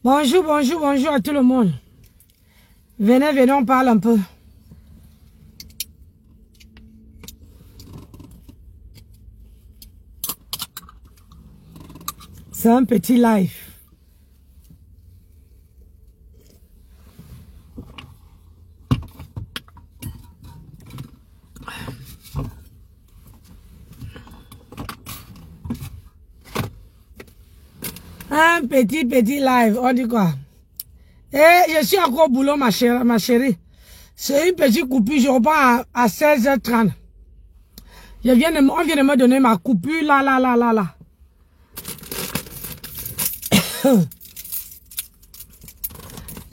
Bonjour, bonjour, bonjour à tout le monde. Venez, venez, on parle un peu. C'est un petit live. Un petit live, on dit quoi? Et je suis encore au boulot, ma chérie. C'est une petite coupure, je reprends à 16h30. On vient de me donner ma coupure, là.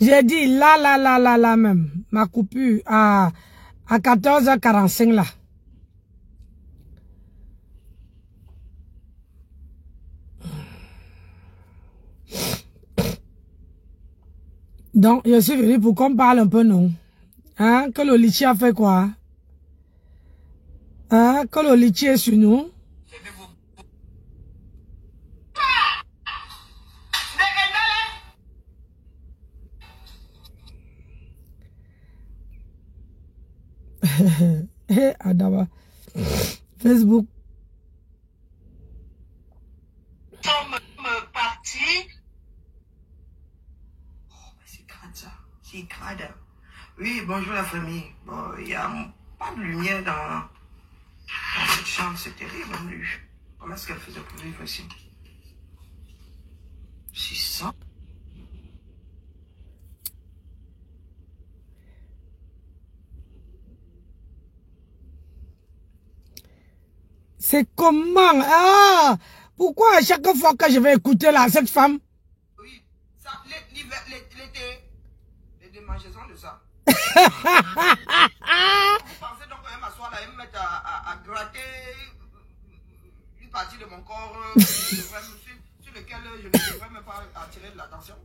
J'ai dit là même, ma coupure à 14h45 là. Donc, je suis venu pour qu'on parle un peu, non? Hein? Que le litchi a fait quoi? Hein? Que le litchi est sur nous? Adama. Facebook. Oui, bonjour la famille. Bon, il n'y a pas de lumière dans cette chambre, c'est terrible. Comment est-ce qu'elle faisait pour vivre ici? 600. C'est comment? Ah! Pourquoi à chaque fois que je vais écouter là, cette femme? Oui, ça, l'été, les démangeaisons de ça. Vous pensez donc quand même m'asseoir là et me mettre à gratter une partie de mon corps sur lequel je ne devrais même pas attirer de l'attention?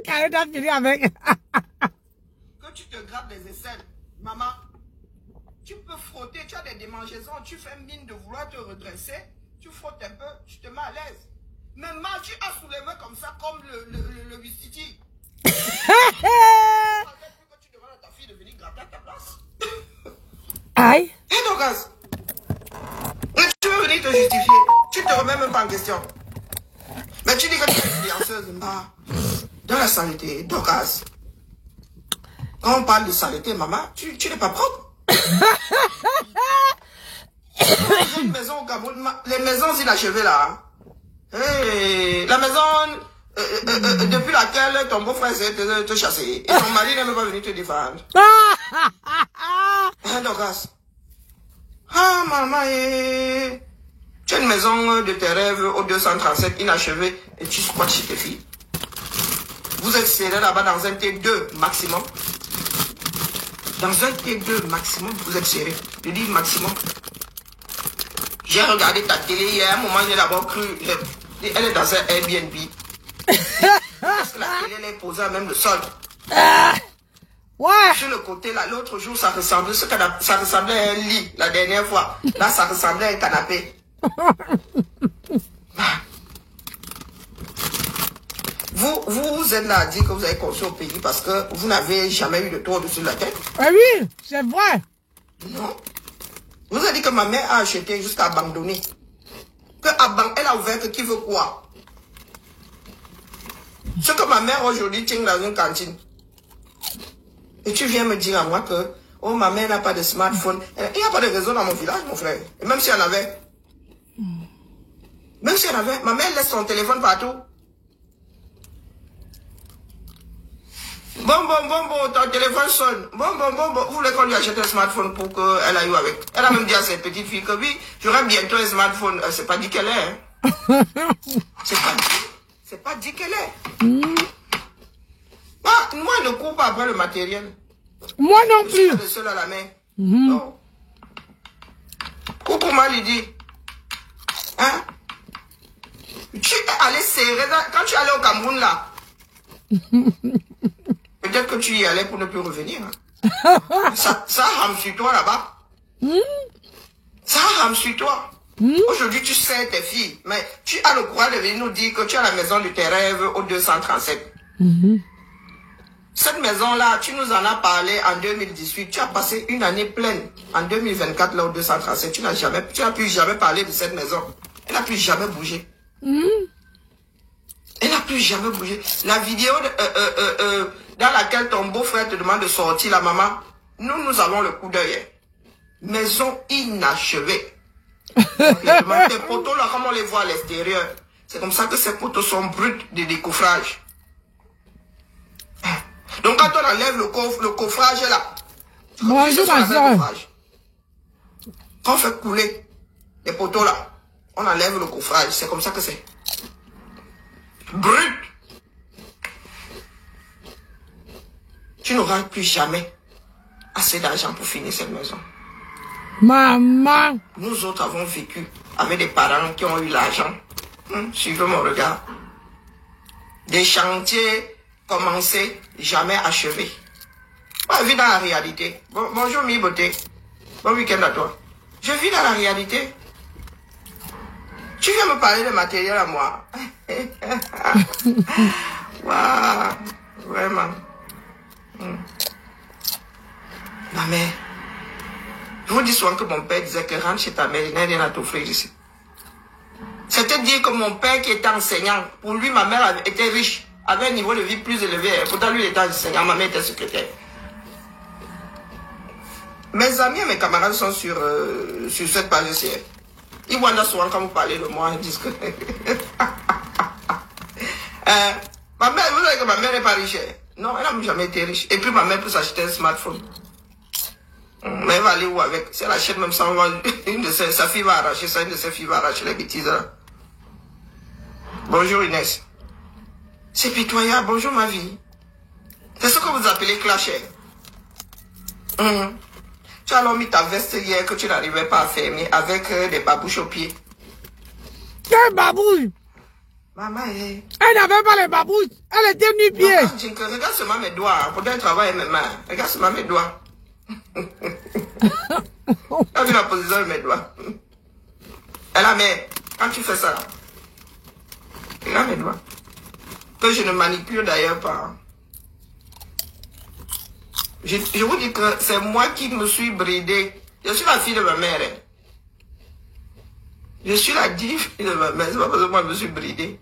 Khaled a fini avec. Que tu te grattes les aisselles, maman, tu peux frotter, tu as des démangeaisons, tu fais mine de vouloir te redresser, tu frottes un peu, tu te mets à l'aise. Mais mal, tu as soulevé comme ça, comme le Wistiti. Tu demandes à ta fille de venir gratter à ta place. Aïe. Et Dorcas, tu veux venir te justifier, tu te remets même pas en question. Mais tu dis que tu es influenceuse. Dans la saleté, Dorcas, quand on parle de saleté, maman, tu n'es pas propre. Une maison au Cameroun, les maisons inachevées là. Hey, la maison depuis laquelle ton beau-frère s'est te chasser. Et ton mari n'est même pas venu te défendre. Hein, Dorcas? Ah, maman, tu as une maison de tes rêves au 237 inachevée et tu squattes chez tes filles. Vous êtes serrés là-bas dans un T2 maximum. Dans un T2 maximum, vous êtes serrés. Je dis maximum. J'ai regardé ta télé hier, à un moment, j'ai d'abord cru, elle est dans un Airbnb. Parce que la télé, elle est posée à même le sol. Ouais. Sur le côté, là, l'autre jour, ça ressemblait à un lit, la dernière fois. Là, ça ressemblait à un canapé. Vous êtes là à dire que vous avez construit au pays parce que vous n'avez jamais eu de toit au-dessus de la tête. Ah oui, c'est vrai. Non. Vous avez dit que ma mère a acheté jusqu'à abandonner. Elle a ouvert que qui veut quoi? Ce que ma mère aujourd'hui tient dans une cantine. Et tu viens me dire à moi que, oh, ma mère n'a pas de smartphone. Il n'y a pas de réseau dans mon village, mon frère. Et même si elle en avait. Même si elle en avait, ma mère laisse son téléphone partout. Bon, ton téléphone sonne. Bon, vous voulez qu'on lui achète un smartphone pour qu'elle aille avec. Elle a même dit à ses petites filles que oui, j'aurai bientôt un smartphone. C'est pas dit qu'elle est. Hein. C'est pas dit qu'elle est. Moi, je ne cours pas après le matériel. Moi non plus. Je suis le seul à la main. Non. Coucou, moi, Lydie. Hein? Tu es allé serrer, quand tu es allé au Cameroun là, peut-être que tu y allais pour ne plus revenir. Hein? ça rame sur toi là-bas. Ça rame sur toi. Aujourd'hui, tu sais tes filles, mais tu as le courage de venir nous dire que tu es à la maison de tes rêves au 237. Cette maison-là, tu nous en as parlé en 2018. Tu as passé une année pleine. En 2024, là, au 237, tu n'as plus jamais parlé de cette maison. Elle n'a plus jamais bougé. Elle n'a plus jamais bougé. La vidéo dans laquelle ton beau-frère te demande de sortir, la maman, nous avons le coup d'œil. Maison inachevée. Tes poteaux, là, comme on les voit à l'extérieur, c'est comme ça que ces poteaux sont bruts de décoffrage. Donc quand on enlève le coffrage là, bonjour ma soeur. Quand on fait couler les poteaux là, on enlève le coffrage, c'est comme ça que c'est. Brut. Tu n'auras plus jamais assez d'argent pour finir cette maison. Maman. Nous autres avons vécu avec des parents qui ont eu l'argent. Suivez mon regard. Des chantiers commencés, jamais achevés. Je vis dans la réalité. Bonjour mi beauté. Bon week-end à toi. Je vis dans la réalité. Tu viens me parler de matériel à moi. Waouh. Vraiment. Ma mère. Je vous dis souvent que mon père disait que rentre chez ta mère, il n'a rien à t'offrir ici. C'était dire que mon père qui était enseignant, pour lui, ma mère était riche, avait un niveau de vie plus élevé. Pourtant, lui, il était enseignant, ma mère était secrétaire. Mes amis et mes camarades sont sur cette page ici. Ils voient souvent quand vous parlez de moi, ils disent que... ma mère, vous savez que ma mère n'est pas riche. Non, elle n'a jamais été riche. Et puis ma mère peut s'acheter un smartphone. Mais elle va aller où avec? Si elle achète même ça, sa fille va arracher ça, une de ses filles va arracher les bêtises là. Bonjour Inès. C'est pitoyable, bonjour ma vie. C'est ce que vous appelez clasher. Tu as alors mis ta veste hier que tu n'arrivais pas à fermer avec des babouches aux pieds. Quelle babouche? Maman, elle n'avait pas les babouches, elle était nu-pied. Regarde seulement mes doigts, pour un travail mes mains. Regarde seulement mes doigts. T'as vu la position de mes doigts? Elle a mais quand tu fais ça, regarde mes doigts. Que je ne manipule d'ailleurs pas. Je vous dis que c'est moi qui me suis bridé. Je suis la fille de ma mère. Je suis la fille de ma mère. C'est pas parce que moi je me suis bridé.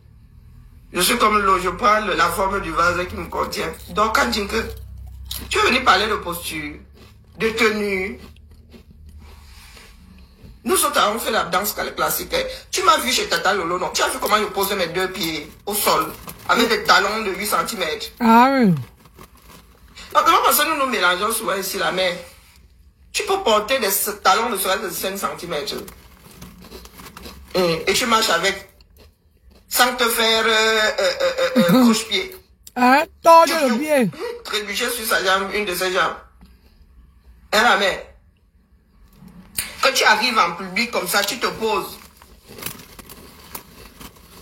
Je suis comme l'eau, je prends la forme du vase qui me contient. Donc quand tu veux venir parler de posture, de tenue. Nous autres avons fait la danse classique. Tu m'as vu chez Tata Lolo, non? Tu as vu comment je posais mes deux pieds au sol avec des talons de 8 cm. Ah oui. Donc, parce que nous nous mélangeons souvent ici la mer. Tu peux porter des talons de 5 cm. Et tu marches avec sans te faire croche-pied. Hein? Tordre le pied. Trébucher sur sa jambe, une de ses jambes. Et la mère, quand tu arrives en public comme ça, tu te poses.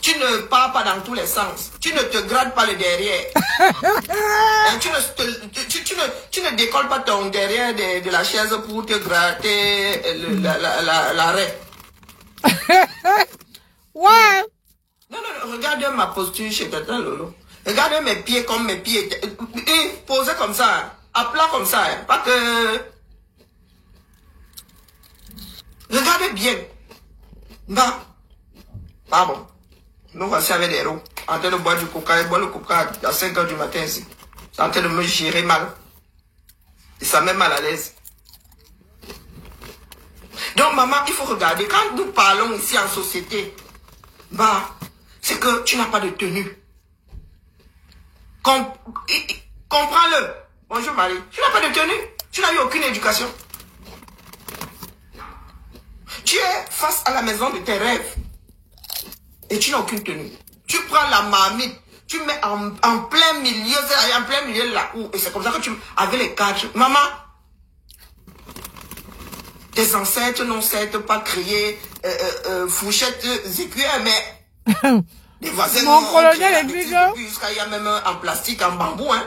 Tu ne pars pas dans tous les sens. Tu ne te grattes pas le derrière. Tu ne décolles pas ton derrière de la chaise pour te gratter l'arrêt. Ouais. Non, regarde ma posture chez Tata Lolo. Regarde mes pieds comme mes pieds. Posés comme ça. À plat comme ça. Pas que... Regardez bien. Bah. Pardon. Nous voici avec des roues. En train de boire du coca. Et boire le coca à 5 h du matin ici. C'est en train de me gérer mal. Et ça met mal à l'aise. Donc maman, il faut regarder. Quand nous parlons ici en société, bah, c'est que tu n'as pas de tenue. Comprends-le. Bonjour Marie. Tu n'as pas de tenue. Tu n'as eu aucune éducation. Tu es face à la maison de tes rêves. Et tu n'as aucune tenue. Tu prends la marmite. Tu mets en plein milieu. En plein milieu là. Et c'est comme ça que tu... Avec les cadres. Maman. Tes ancêtres n'ont certes pas créé fourchettes écuyères, mais les voisins... Mon colonel explique jusqu'à il y a même en plastique, en bambou, hein.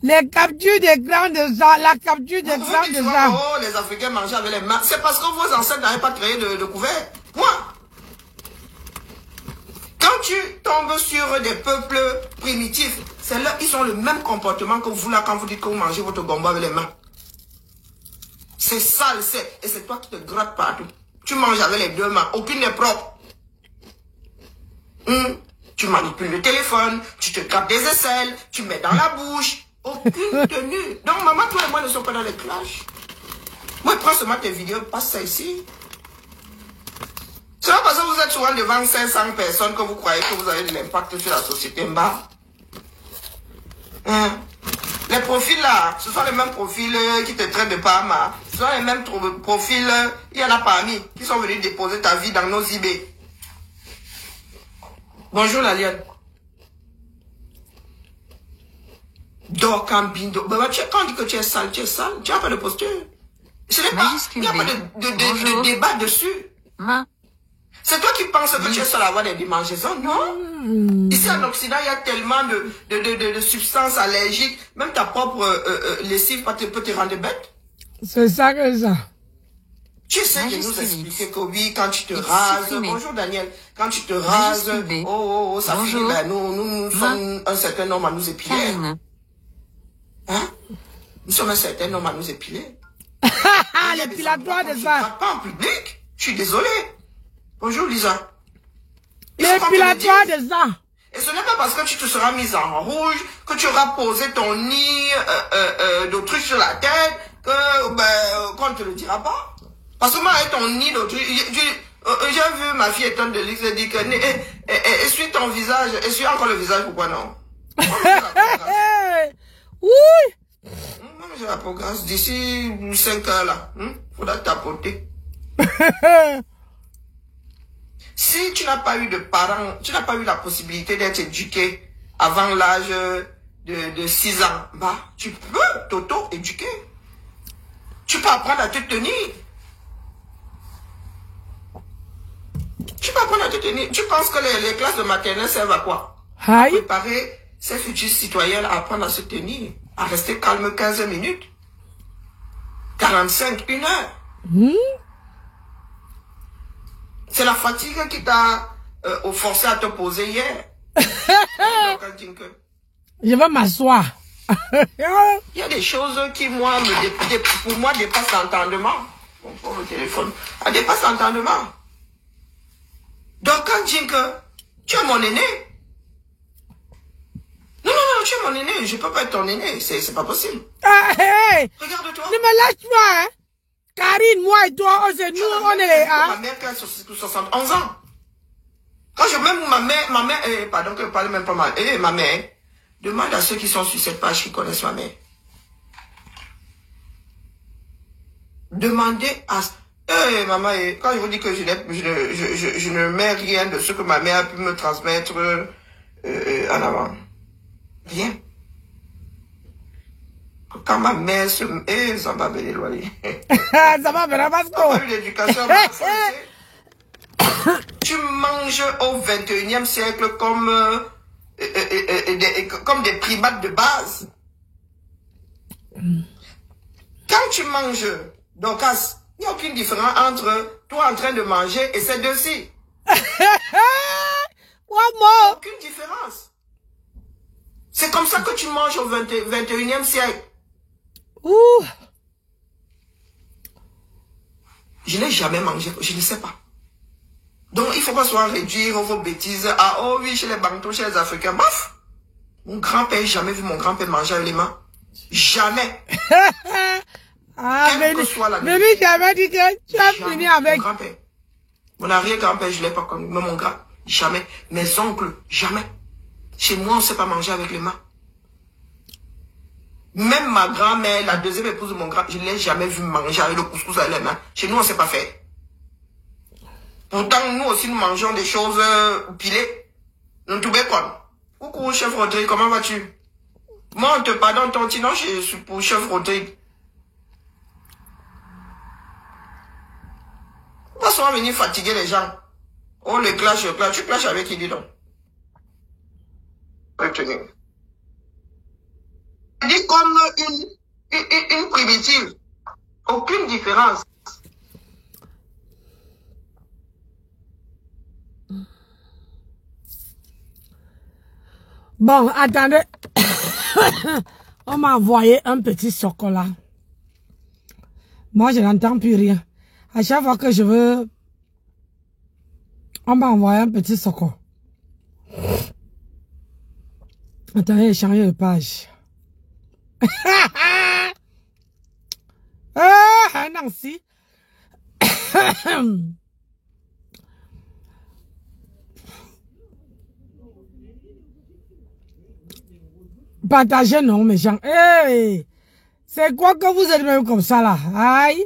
Les captures d'écran de ça, la capture d'écran de ça. Oh, les Africains mangeaient avec les mains. C'est parce que vos ancêtres n'avaient pas créé de couvert. Point. Quand tu tombes sur des peuples primitifs, c'est là, ils ont le même comportement que vous là quand vous dites que vous mangez votre gombo avec les mains. C'est sale, et c'est toi qui te grattes partout. Tu manges avec les deux mains, aucune n'est propre. Tu manipules le téléphone, tu te grattes des aisselles, tu mets dans la bouche. Aucune tenue. Donc maman, toi et moi ne sommes pas dans les clashs. Moi, prends seulement tes vidéos, passe ça ici. C'est pas parce que vous êtes souvent devant 500 personnes que vous croyez que vous avez de l'impact sur la société en bas. Les profils là, ce sont les mêmes profils qui te traitent de Parma. Ce sont les mêmes profils, il y en a parmi, qui sont venus déposer ta vie dans nos IB. Bonjour la lionne. Dorcam Bindo. Quand on dit que tu es sale, tu n'as pas de posture. Il n'y a pas de débat dessus. C'est toi qui penses que tu es seul à avoir des démangeaisons, non? Ici en Occident, il y a tellement de substances allergiques. Même ta propre lessive peut te rendre bête. C'est ça que ça. Tu essaies de nous expliquer que oui, quand tu te rases, bonjour Daniel, quand tu te rases, ça finit, ben, nous sommes un certain nombre à nous épiler. Hein? Nous sommes un certain nombre à nous épiler. L'épilatoire de ça. Pas en public. Je suis désolé. Bonjour Lisa. L'épilatoire de ça. Et ce n'est pas parce que tu te seras mise en rouge, que tu auras posé ton nid d'autruche sur la tête, qu'on ne te le dira pas. Parce que moi, avec ton nid d'autruche, j'ai vu ma fille étant de luxe, elle dit que essuie ton visage, essuie encore le visage, pourquoi non? Oui. Moi, j'ai la progresse d'ici 5 heures là. Faudra tapoter. Si tu n'as pas eu de parents, tu n'as pas eu la possibilité d'être éduqué avant l'âge de 6 ans, bah, tu peux t'auto-éduquer. Tu peux apprendre à te tenir. Tu peux apprendre à te tenir. Tu penses que les classes de maternelle servent à quoi? À préparer ces futurs citoyens à apprendre à se tenir, à rester calme 15 minutes, 45, 1 heure. C'est la fatigue qui t'a forcé à te poser hier. Je vais m'asseoir. Il y a des choses qui, pour moi, dépassent l'entendement. Bon, pour le téléphone. Elle dépasse l'entendement. Donc, quand Jinke, tu es mon aîné. Non, tu es mon aîné. Je ne peux pas être ton aîné. C'est pas possible. Regarde-toi. Ne me lâche pas, hein. Karine, moi et toi, c'est nous, on est... Ma mère qui a 71 ans. Quand je même ma mère, pardon que je parle même pas mal. Ma mère, demande à ceux qui sont sur cette page qui connaissent ma mère. Demandez à... maman, quand je vous dis que je ne mets rien de ce que ma mère a pu me transmettre en avant. Rien. Quand ma mère se... ça va me éloigner. Ça va me ramasser. On a eu l'éducation. Tu manges au 21e siècle comme des primates de base. Quand tu manges, donc il n'y a aucune différence entre toi en train de manger et ces deux-ci. Aucune différence. C'est comme ça que tu manges au 21e siècle. Je n'ai jamais mangé, je ne sais pas. Donc, il ne faut pas soit réduire vos bêtises à, oh oui, chez les Bantous, chez les Africains. Bof! Mon grand-père, j'ai jamais vu mon grand-père manger avec les mains. Jamais. Quelle que soit la vérité. J'avais dit que tu as fini avec. Mon grand-père. Mon arrière-grand-père, je ne l'ai pas connu. Mais mon grand, jamais. Mes oncles, jamais. Chez moi, on ne sait pas manger avec les mains. Même ma grand-mère, la deuxième épouse de mon grand, je ne l'ai jamais vu manger avec le couscous avec les mains. Chez nous, on ne sait pas faire. Pourtant, nous aussi, nous mangeons des choses pilées. Nous tout bacon. Coucou, chef Rodrigue, comment vas-tu? Moi, on te pardonne ton petit nom, je suis pour chef Rodrigue. Parce seulement venir fatiguer les gens. On le clash, tu clashes avec qui, dis donc? Retenu. Dit comme une primitive. Aucune différence. Bon, attendez. On m'a envoyé un petit chocolat. Moi, je n'entends plus rien. À chaque fois que je veux... On m'a envoyé un petit chocolat. Attendez, changer de page. Ah, Nancy. Partagez, non, mes gens. Hey, c'est quoi que vous êtes même comme ça, là? Aïe.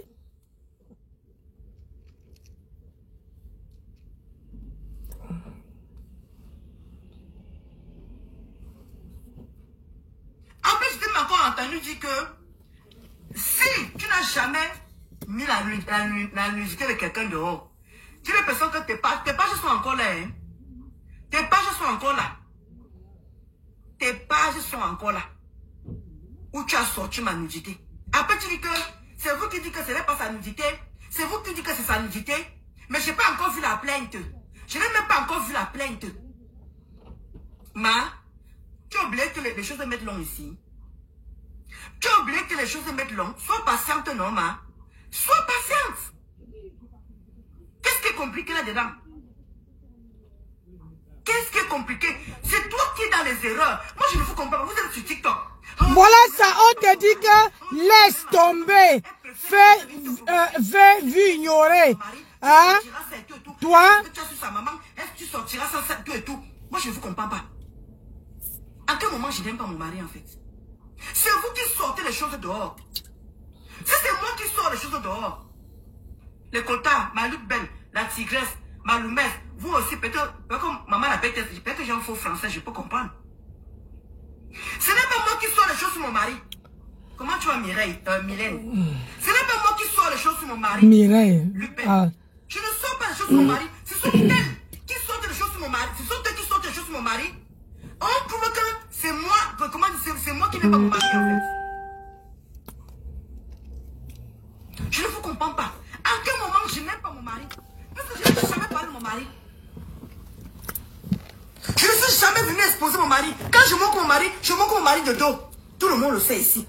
En plus, tu m'as encore entendu dire que si tu n'as jamais mis la nudité de quelqu'un dehors, tu es personne que tes pages sont encore là. Hein? Tes pages sont encore là. Tes pages sont encore là. Où tu as sorti ma nudité. Après, tu dis que c'est vous qui dites que ce n'est pas sa nudité. C'est vous qui dites que c'est sa nudité. Mais je n'ai pas encore vu la plainte. Je n'ai même pas encore vu la plainte. Ma, tu as oublié que les choses mettent long ici. Tu as oublié que les choses mettent long. Sois patiente, non, ma. Sois patiente. Qu'est-ce qui est compliqué là-dedans? Qu'est-ce qui est compliqué? C'est toi qui es dans les erreurs. Moi, je ne vous comprends pas. Vous êtes sur TikTok. Voilà ça, on te dit que laisse tomber. Fais vu ignorer. Hein? Toi? Est-ce que tu sortiras sans ça, tout et tout? Moi, je ne vous comprends pas. À quel moment je n'aime pas mon mari, en fait? C'est vous qui sortez les choses dehors. Si c'est moi qui sors les choses dehors. Les quotas, ma lutte belle, la tigresse, ma loumesse, vous aussi, peut-être, comme maman la bête, peut-être que j'ai un faux français, je peux comprendre. Ce n'est pas moi qui sors les choses sur mon mari. Comment tu vas, Mireille, Mylène? Ce n'est pas moi qui sors les choses sur mon mari. Mireille. Je ne sors pas les choses sur mon mari. Ce sont elles qui sortent les choses sur mon mari. Ce sont elles qui sortent les choses sur mon mari. On trouve que c'est moi, c'est moi qui n'ai pas mon mari, en fait. Je ne vous comprends pas. À quel moment je n'aime pas mon mari? Parce que je ne suis jamais parlé de mon mari. Je ne suis jamais venu exposer mon mari. Quand je montre mon mari, je montre mon mari de dos. Tout le monde le sait ici.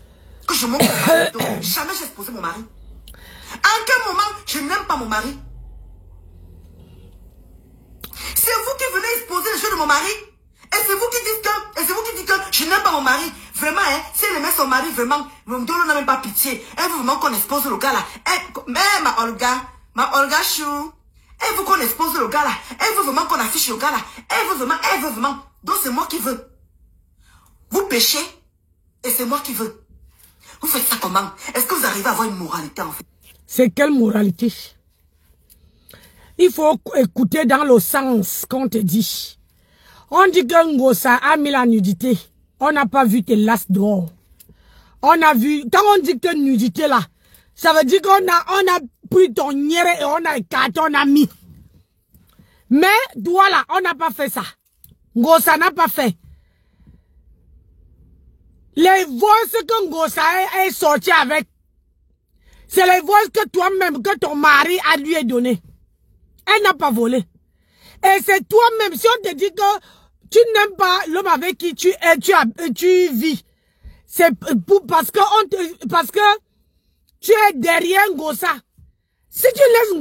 Que je montre mon mari de dos. Jamais j'ai exposé mon mari. À quel moment je n'aime pas mon mari? C'est vous qui venez exposer les choses de mon mari. Et c'est vous qui dites que je n'aime pas mon mari. Vraiment, hein, si elle aimait son mari, vraiment, mon Dolo n'a même pas pitié. Elle veut vraiment qu'on expose le gars là. Mais ma Olga Chou, elle veut qu'on expose le gars là. Elle veut vraiment qu'on affiche le gars là. Elle veut vraiment. Donc c'est moi qui veux. Vous péchez et c'est moi qui veux. Vous faites ça comment? Est-ce que vous arrivez à avoir une moralité en fait? C'est quelle moralité? Il faut écouter dans le sens qu'on te dit. On dit que Ngosa a mis la nudité. On n'a pas vu tes lasses dehors. On a vu, quand on dit que nudité là, ça veut dire qu'on a pris ton nière et on a écarté, on a mis. Mais, voilà, on n'a pas fait ça. Ngosa n'a pas fait. Les voices que Ngosa est sorti avec, c'est les voices que toi-même, que ton mari a lui donné. Elle n'a pas volé. Et c'est toi-même, si on te dit que tu n'aimes pas l'homme avec qui tu vis, c'est parce que tu es derrière Ngosa. Si tu laisses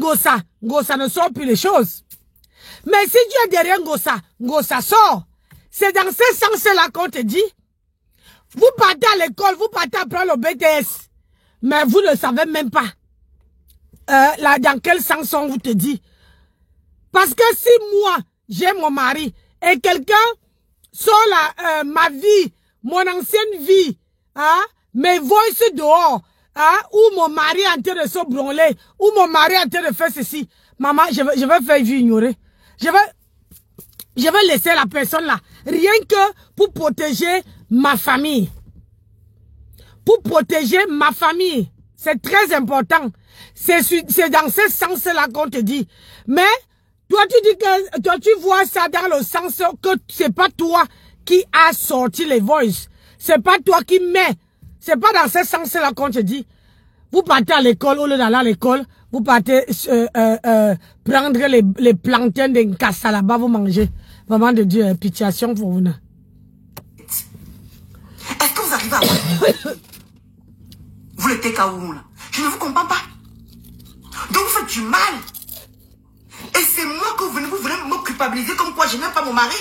Ngosa ne sort plus les choses. Mais si tu es derrière Ngosa sort. C'est dans ce sens-là qu'on te dit. Vous partez à l'école, vous partez apprendre le BTS. Mais vous ne savez même pas dans quel sens on vous te dit. Parce que si moi, j'ai mon mari, et quelqu'un sort ma vie, mon ancienne vie, hein, mes voices dehors, hein, ou mon mari est en train de se branler, ou mon mari est en train de faire ceci, maman, je vais faire vie ignorer. Je vais laisser la personne là, rien que pour protéger ma famille. Pour protéger ma famille. C'est très important. C'est dans ce sens-là qu'on te dit. Mais, toi, tu dis que, toi, tu vois ça dans le sens que c'est pas toi qui a sorti les voices. C'est pas toi qui mets. C'est pas dans ce sens-là qu'on te dit. Vous partez à l'école, au lieu d'aller à l'école, vous partez prendre les plantains d'un cassa là-bas, vous mangez. Maman de Dieu, pitiation pour vous. Est-ce que vous arrivez à voir? Vous le TKO là. Je ne vous comprends pas. Donc vous faites du mal. Et c'est moi que vous venez me culpabiliser comme quoi je n'aime pas mon mari.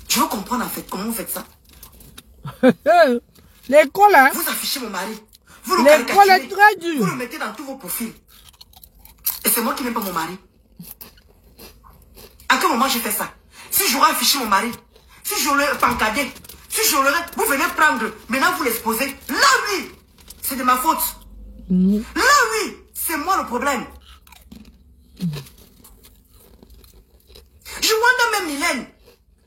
Je veux comprendre en fait comment vous faites ça. L'école, hein? Vous affichez mon mari. Vous le l'école est très dure. Vous le mettez dans tous vos profils. Et c'est moi qui n'aime pas mon mari. À quel moment j'ai fait ça? Si j'aurais affiché mon mari, si je l'aurais pancadé, si je l'aurais, vous venez prendre, maintenant vous l'exposez. Là oui, c'est de ma faute. Là oui, c'est moi le problème. Je wonder même Mylène.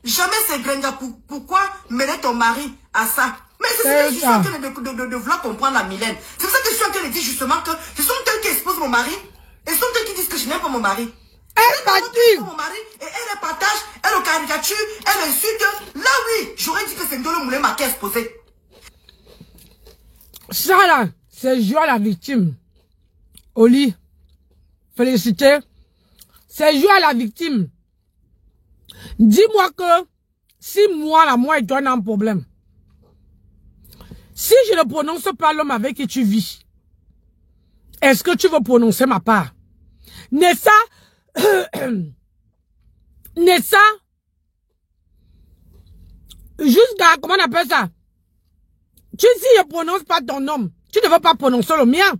Jamais c'est Brenda. Pourquoi mêler ton mari à ça? Mais c'est ce que je suis en train de vouloir comprendre la Mylène. C'est pour ça que je suis en train de dire justement que ce sont eux qui exposent mon mari. Et ce sont eux qui disent que je n'aime pas mon mari. Elle m'a dit. Mon mari, et elle partage, elle le caricature, elle insulte. Là oui, j'aurais dit que c'est Ndolo Moulé qui a exposé. Ça là, c'est jouer à la victime. Oli, félicité. C'est jouer à la victime. Dis-moi que si moi là, moi et toi on a un problème. Si je ne prononce pas l'homme avec qui tu vis, est-ce que tu veux prononcer ma part? Nessa, Nessa, jusqu'à, comment on appelle ça? Si je prononce pas ton nom, tu ne veux pas prononcer le mien.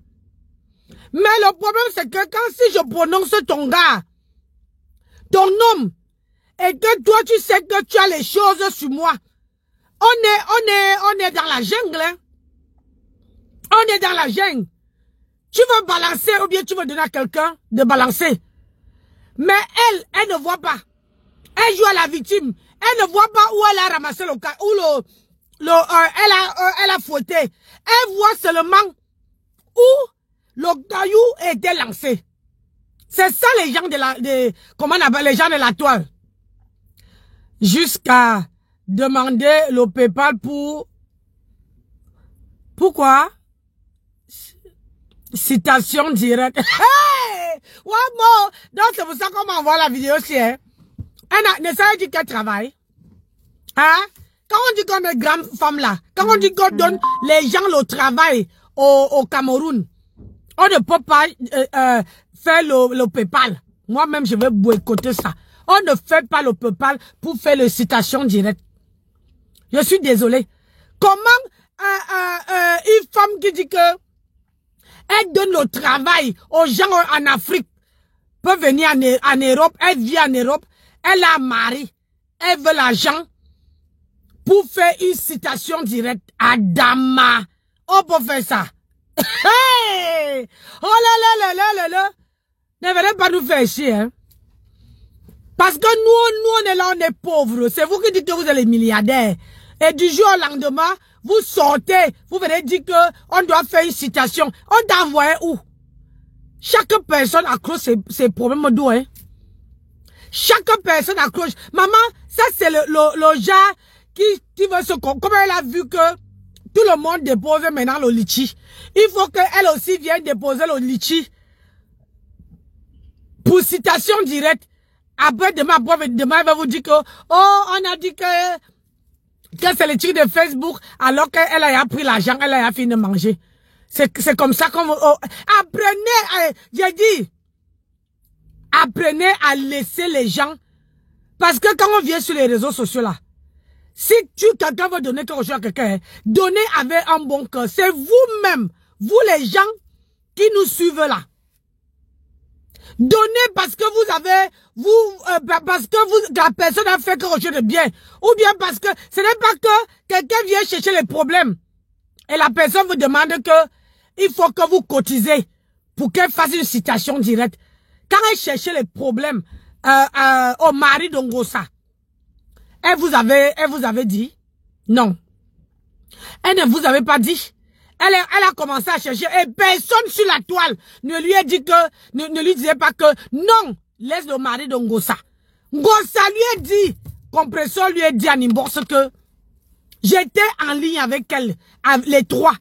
Mais le problème c'est que quand si je prononce ton gars, ton nom, et que toi tu sais que tu as les choses sur moi, on est dans la jungle, hein? On est dans la jungle. Tu veux balancer ou bien tu veux donner à quelqu'un de balancer. Mais elle ne voit pas. Elle joue à la victime. Elle ne voit pas où elle a ramassé le cas, où elle a fauté. Elle voit seulement où le caillou était lancé. C'est ça les gens comment on appelle les gens de la toile. Jusqu'à demander le PayPal pour... Pourquoi? Citation directe. Hey! One more! Donc c'est pour ça qu'on m'envoie la vidéo aussi, hein. Nessa dit qu'elle travaille. Hein? Quand on dit qu'on est grande femme là, quand on dit qu'on donne les gens le travail au Cameroun, on ne peut pas faire le PayPal. Moi-même, je vais boycotter ça. On ne fait pas le PayPal pour faire le citation directe. Je suis désolé. Comment une femme qui dit que elle donne le travail aux gens en Afrique peut venir en Europe, elle vit en Europe, elle a un mari, elle veut l'argent pour faire une citation directe à Dama. On peut faire ça. Hey! Oh là là là là là là. Ne venez pas nous faire chier, hein. Parce que nous on est là, on est pauvres. C'est vous qui dites que vous êtes les milliardaires. Et du jour au lendemain, vous sortez, vous venez dire que on doit faire une citation. On t'a envoyé où? Chaque personne accroche ses problèmes d'eau, hein. Chaque personne accroche. Maman, ça c'est le genre qui veut se... Comme elle a vu que tout le monde dépose maintenant le litchi. Il faut qu'elle aussi vienne déposer le litchi. Pour citation directe. Après, demain, elle va vous dire que, oh, on a dit que c'est le truc de Facebook, alors qu'elle a pris l'argent, elle a fini de manger. C'est comme ça qu'on... Oh, apprenez, j'ai dit, apprenez à laisser les gens. Parce que quand on vient sur les réseaux sociaux là, si quelqu'un veut donner quelque chose à quelqu'un, donnez avec un bon cœur. C'est vous-même, vous les gens qui nous suivent là. Donnez parce que vous avez, parce que la personne a fait quelque chose de bien. Ou bien parce que ce n'est pas que quelqu'un vient chercher les problèmes. Et la personne vous demande que il faut que vous cotisez pour qu'elle fasse une citation directe. Quand elle cherchait les problèmes au mari d'Ongosa, elle vous avait dit non. Elle ne vous avait pas dit. Elle a commencé à chercher et personne sur la toile ne lui a dit que, ne lui disait pas que non, laisse le mari de Ngossa. Ngossa lui a dit, Compresseur lui a dit à Nimbox que j'étais en ligne avec elle, les trois.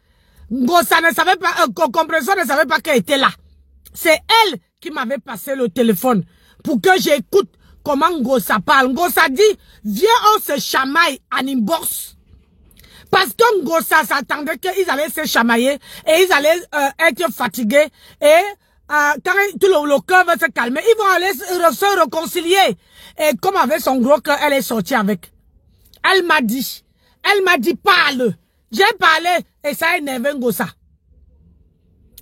Ngossa ne savait pas, Compresseur ne savait pas qu'elle était là. C'est elle qui m'avait passé le téléphone pour que j'écoute comment Ngossa parle. Ngossa dit, viens on se chamaille à Nimbox. Parce que Ngossa s'attendait qu'ils allaient se chamailler et ils allaient être fatigués et quand tout le cœur va se calmer, ils vont aller se réconcilier. Et comme avec son gros cœur, elle est sortie avec. Elle m'a dit, parle. J'ai parlé et ça a énervé Ngossa.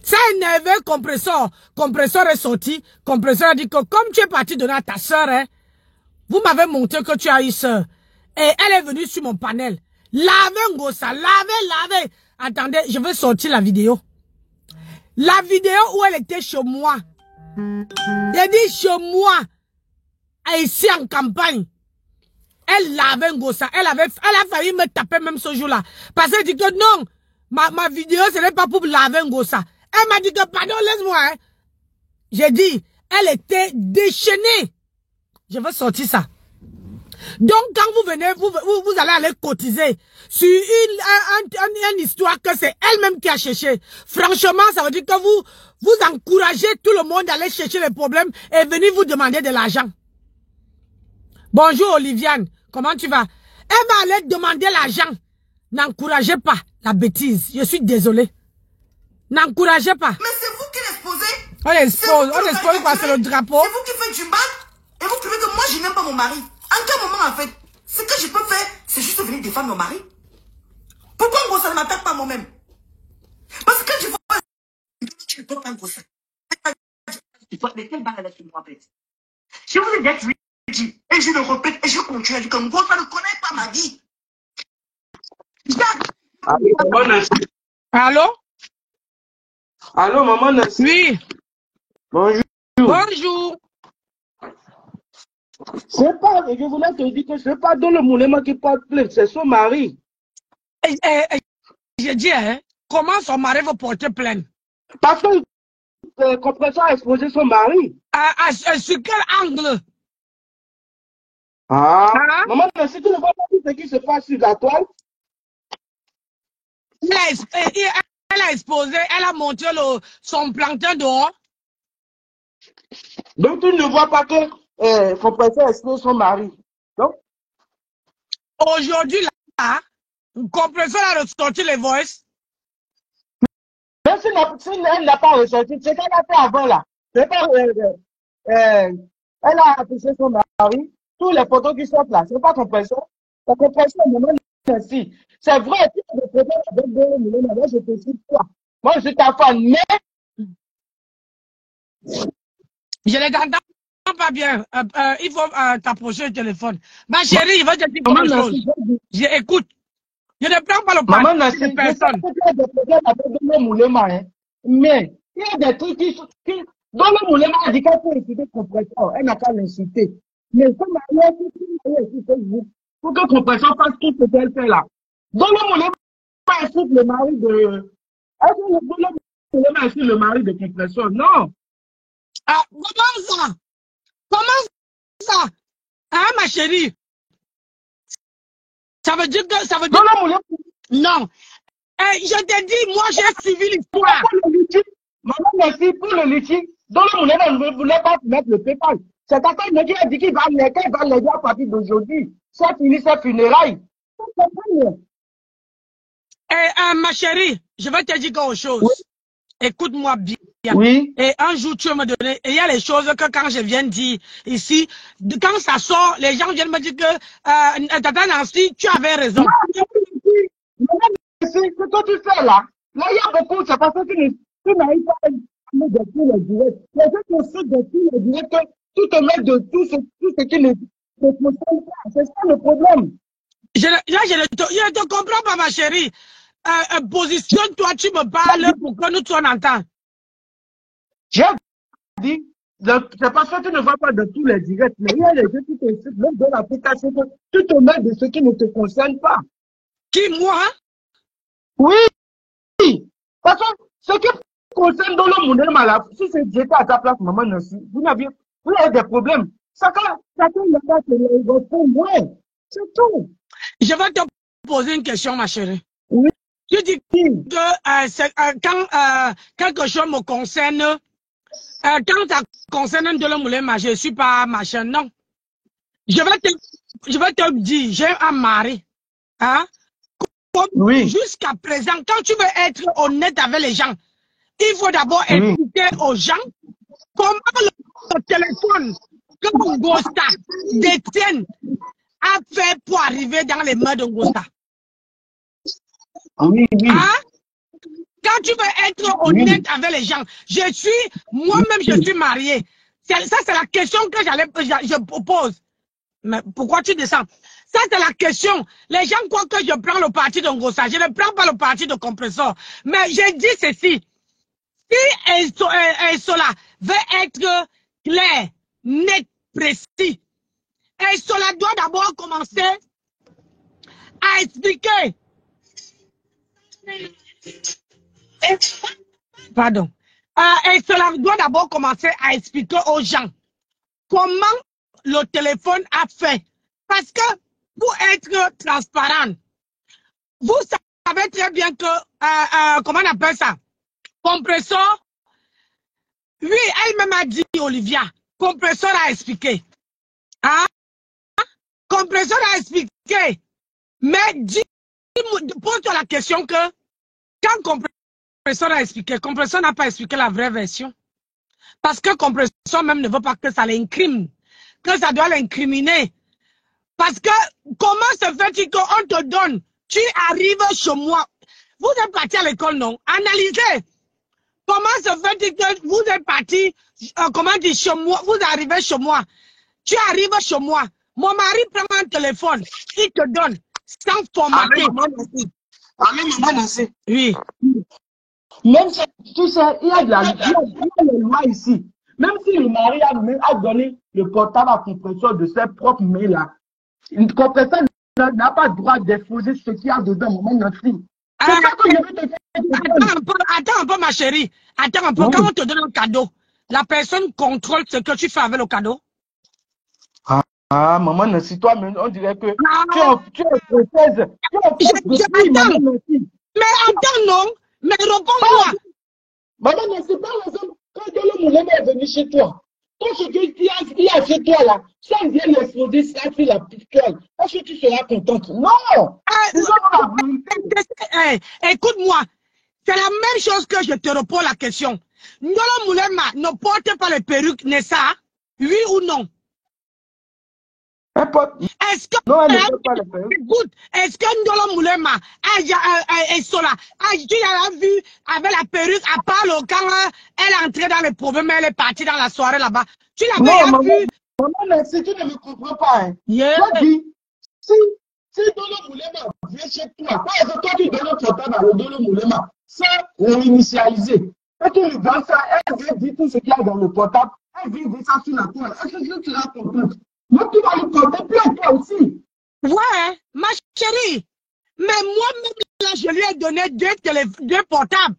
Ça a énervé Compresseur. Compresseur est sorti. Compresseur a dit que comme tu es parti donner à ta soeur, hein, vous m'avez montré que tu as une soeur. Et elle est venue sur mon panel. Lavez Ngossa, lavez. Attendez, je vais sortir la vidéo. La vidéo où elle était chez moi. J'ai dit chez moi. Ici en campagne. Elle lavait Ngossa. Elle a failli me taper même ce jour-là. Parce qu'elle dit que non, ma vidéo ce n'est pas pour laver Ngossa. Elle m'a dit que pardon, laisse-moi. Hein. J'ai dit, elle était déchaînée. Je veux sortir ça. Donc, quand vous venez, vous allez aller cotiser sur une histoire que c'est elle-même qui a cherché. Franchement, ça veut dire que vous encouragez tout le monde à aller chercher les problèmes et venir vous demander de l'argent. Bonjour Oliviane, comment tu vas? Elle va aller demander l'argent. N'encouragez pas la bêtise. Je suis désolé. N'encouragez pas. Mais c'est vous qui l'exposez. On expose quoi, c'est le drapeau. C'est vous qui faites du mal. Et vous trouvez que moi, je n'aime pas mon mari. En quel moment, en fait, ce que je peux faire, c'est juste venir défendre mon mari. Pourquoi Ngossa ne m'attaque pas moi-même? Parce que je vois pas. Tu ne peux pas Ngossa. Mais quelle balle elle a sur moi, en fait? Je vous ai dit, et je le répète, et je continue à dire que Ngossa ne connaît pas ma vie. Allô? Allô, maman Nancy? Oui. Bonjour. Bonjour. C'est pas, je voulais te dire que c'est pas dans le moulin qui porte plainte, c'est son mari. Je dis, hein, comment son mari va porter plainte? Parce que le compresseur a exposé son mari. Sur quel angle? Maman Nancy, tu ne vois pas tout ce qui se passe sur la toile? Elle a exposé, elle a montré son plantain dehors. Donc tu ne vois pas que compresseur expose son mari. Donc aujourd'hui là, compresseur a ressorti les voices. Même si elle n'a pas ressorti, c'est qu'elle a fait avant là. C'est pas, elle a affiché son mari. Tous les photos qui sortent là, c'est pas compresseur. La compresseur, maman Nancy. C'est vrai, tu as des problèmes avec deux, moi je te cite toi. Moi je suis ta femme, mais je ne t'entends pas bien. Il faut t'approcher le téléphone. Ma chérie, il va te dire quelque chose. Écoute, je ne prends pas le parti maman Nancy, de personne. Il y a des problèmes avec le moulema, hein. Mais il y a des trucs qui dans le moulema a dit qu'elle peut insulter compresseur. Elle n'a qu'à l'insulter. Mais comme elle a Facebook, pour que compresseur fasse tout ce qu'elle fait là. Dans le moulema, elle insulte le mari de. Est-ce que le moulema insulte le mari de compresseur? Non. Comment ça? Comment ça? Hein, ma chérie? Ça veut dire que. Ça veut dire... Non. Je t'ai dit, moi, j'ai suivi l'histoire. Maman, merci pour le litige. Dans le moulema, ne voulait pas mettre le PayPal. C'est à cause de qui a dit qu'il va l'aider à partir d'aujourd'hui. C'est fini ses funérailles. Ma chérie, je vais te dire quelque chose. Oui. Écoute-moi bien. Oui. Et un jour, tu vas me donner. Et il y a les choses que quand je viens dire ici, quand ça sort, les gens viennent me dire que Tata Nancy, tu avais raison. C'est ce que tu fais là. Là, il y a beaucoup, c'est parce que tu n'arrives pas à mettre de tous les directs. Les gens qui sont de tous les directs, tu te mets de tout ce qui ne te concerne pas. C'est ça le problème. Je ne te comprends pas, ma chérie. Positionne-toi, tu me parles pour que nous on entend. J'ai dit, c'est parce que tu ne vois pas de tous les directs, mais il y a les gens qui t'insultent, même dans l'application, tu te mets de ce qui ne te concerne pas. Qui, moi? Oui. Parce que ce qui concerne Dolo Moulema là, si j'étais à ta place, maman Nancy, vous avez des problèmes. Chacun n'a pas se répondre. Ouais, c'est tout. Je vais te poser une question, ma chérie. Oui. Tu dis que quand quelque chose me concerne, quand ça concerne Dolo Moulema, je ne suis pas machin, non. Je vais te dire, j'ai un mari. Hein? Oui. Jusqu'à présent, quand tu veux être honnête avec les gens, il faut d'abord expliquer aux gens comment le téléphone que Ngosta détient a fait pour arriver dans les mains de Ngosta. Oui, oui. Hein? Quand tu veux être honnête avec les gens, moi-même, je suis mariée. Ça, c'est la question que je propose. Mais pourquoi tu descends? Ça, c'est la question. Les gens croient que je prends le parti de Ngosta. Je ne prends pas le parti de Compressor. Mais je dis ceci. Si Sola veut être clair, net, précis, Sola doit d'abord commencer à expliquer. Pardon. Sola doit d'abord commencer à expliquer aux gens comment le téléphone a fait. Parce que pour être transparent, vous savez très bien que, comment on appelle ça? Compressor, oui, elle-même a dit, Olivia, Compressor a expliqué. Hein? Compressor a expliqué. Mais pose-toi la question que quand Compressor a expliqué, Compressor n'a pas expliqué la vraie version. Parce que Compressor même ne veut pas que ça l'incrime, que ça doit l'incriminer. Parce que comment se fait-il qu'on te donne, tu arrives chez moi, vous êtes parti à l'école, non? Analysez. Comment se fait-il que vous êtes parti, comment dire, chez moi, vous arrivez chez moi, tu arrives chez moi, mon mari prend un téléphone, il te donne, sans formater. Maman Nancy. Oui. Même si, tu sais, il y a des lois ici. Même si le mari a donné le portable à Compressor de ses propres mains là, une Compressor n'a pas le droit d'exposer ce qu'il y a dedans, maman Nancy. Attends un peu, ma chérie. Attends un peu. Quand on te donne un cadeau, la personne contrôle ce que tu fais avec le cadeau. Ah, maman Nancy, toi, on dirait que tu es française. Mais attends, non. Mais réponds-moi. Maman Nancy, par exemple, quand Dolo Moulema est venu chez toi, tout ce qu'il a chez toi là, si on vient l'exposer ça sur la picture, est-ce que tu seras contente? Non! Écoute-moi, c'est la même chose que je te repose la question. Dolo Moulema ne porte pas les perruques, n'est-ce pas? Oui ou non? Est-ce que non, elle ne porte pas les perruques. Écoute, est-ce que Dolo Moulema et Sola, tu as vu avec la perruque à part quand elle est entrée dans les problèmes, elle est partie dans la soirée là-bas. Tu l'avais vu? Maman, Nancy, tu ne me comprends pas. Hein. Yeah. Toi, dis, si Dolo Moulema vient chez toi, par exemple, toi, tu donnes le portable à Dolo Moulema, sans réinitialiser. Et tu lui donnes ça, elle vient dire tout ce qu'il y a dans le portable, elle vient dire ça sur la toile. Est-ce que tu seras contente? Moi, tu vas lui porter plainte, toi aussi. Ouais, ma chérie. Mais moi-même, là, je lui ai donné deux portables.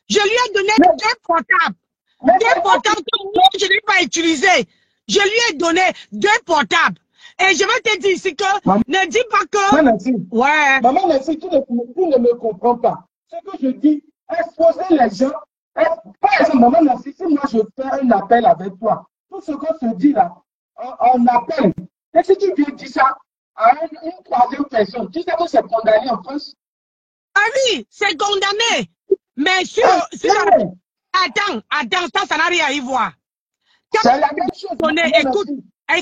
Je lui ai donné deux portables. Deux portables que moi, je n'ai pas utilisés. Je lui ai donné deux portables. Et je vais te dire ici que ne dis pas que... Maman Nancy, ouais. Maman Nancy, tu ne me comprends pas. Ce que je dis, exposer les gens. Par exemple, Maman Nancy, si moi je fais un appel avec toi, tout ce qu'on se dit là, on appelle. Et si tu viens dire ça à une troisième personne, tu sais que c'est condamné en France? Ah oui, c'est condamné. Mais Attends, ça n'a rien à y voir. C'est la même chose. Écoute, ma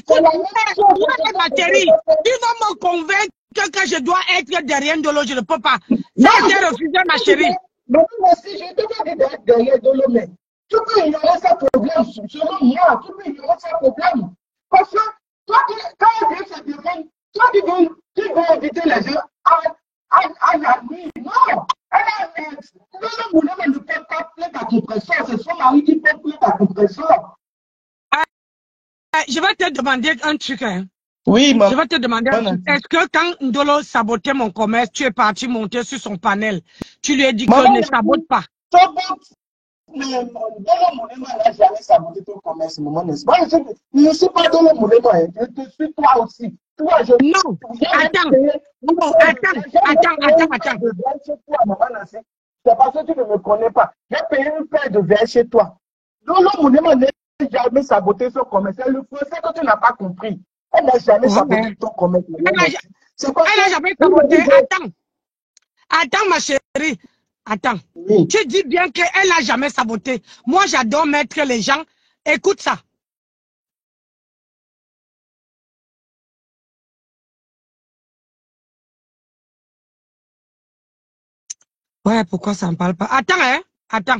chérie, tu vas me convaincre que je dois être derrière Dolo, je ne peux pas. Ça a été refusé, ma chérie. Mais si je te dis d'être derrière Dolo, mais tu peux ignorer ce problème. Selon moi, tu peux ignorer ce problème. Parce que toi, quand elle vient se défendre, toi, tu veux inviter les gens à la nuit. Non! Dolo Moulema ne peut pas plaire à Compressor. C'est son mari qui peut plaire à Compressor. Je vais te demander un truc. Hein. Oui, Je vais te demander, est-ce que quand Ndolo sabotait mon commerce, tu es parti monter sur son panel, tu lui as dit que ne sabote pas. Mais Dolo Moulema n'a jamais saboté ton commerce, maman. Moi, je ne suis pas Dolo Moulema, je te suis toi aussi. Toi, je... Non, attends. C'est parce que tu ne me connais pas. J'ai payé une paire de verres chez toi. Dolo Moulema n'a jamais saboté son commerce. C'est le français que tu n'as pas compris. Elle n'a jamais saboté ton commerce. Elle n'a jamais saboté. Attends, ma chérie. Attends. Oui. Tu dis bien qu'elle n'a jamais saboté. Moi, j'adore mettre les gens. Écoute ça. Ouais, pourquoi ça ne parle pas? Attends, hein. Attends.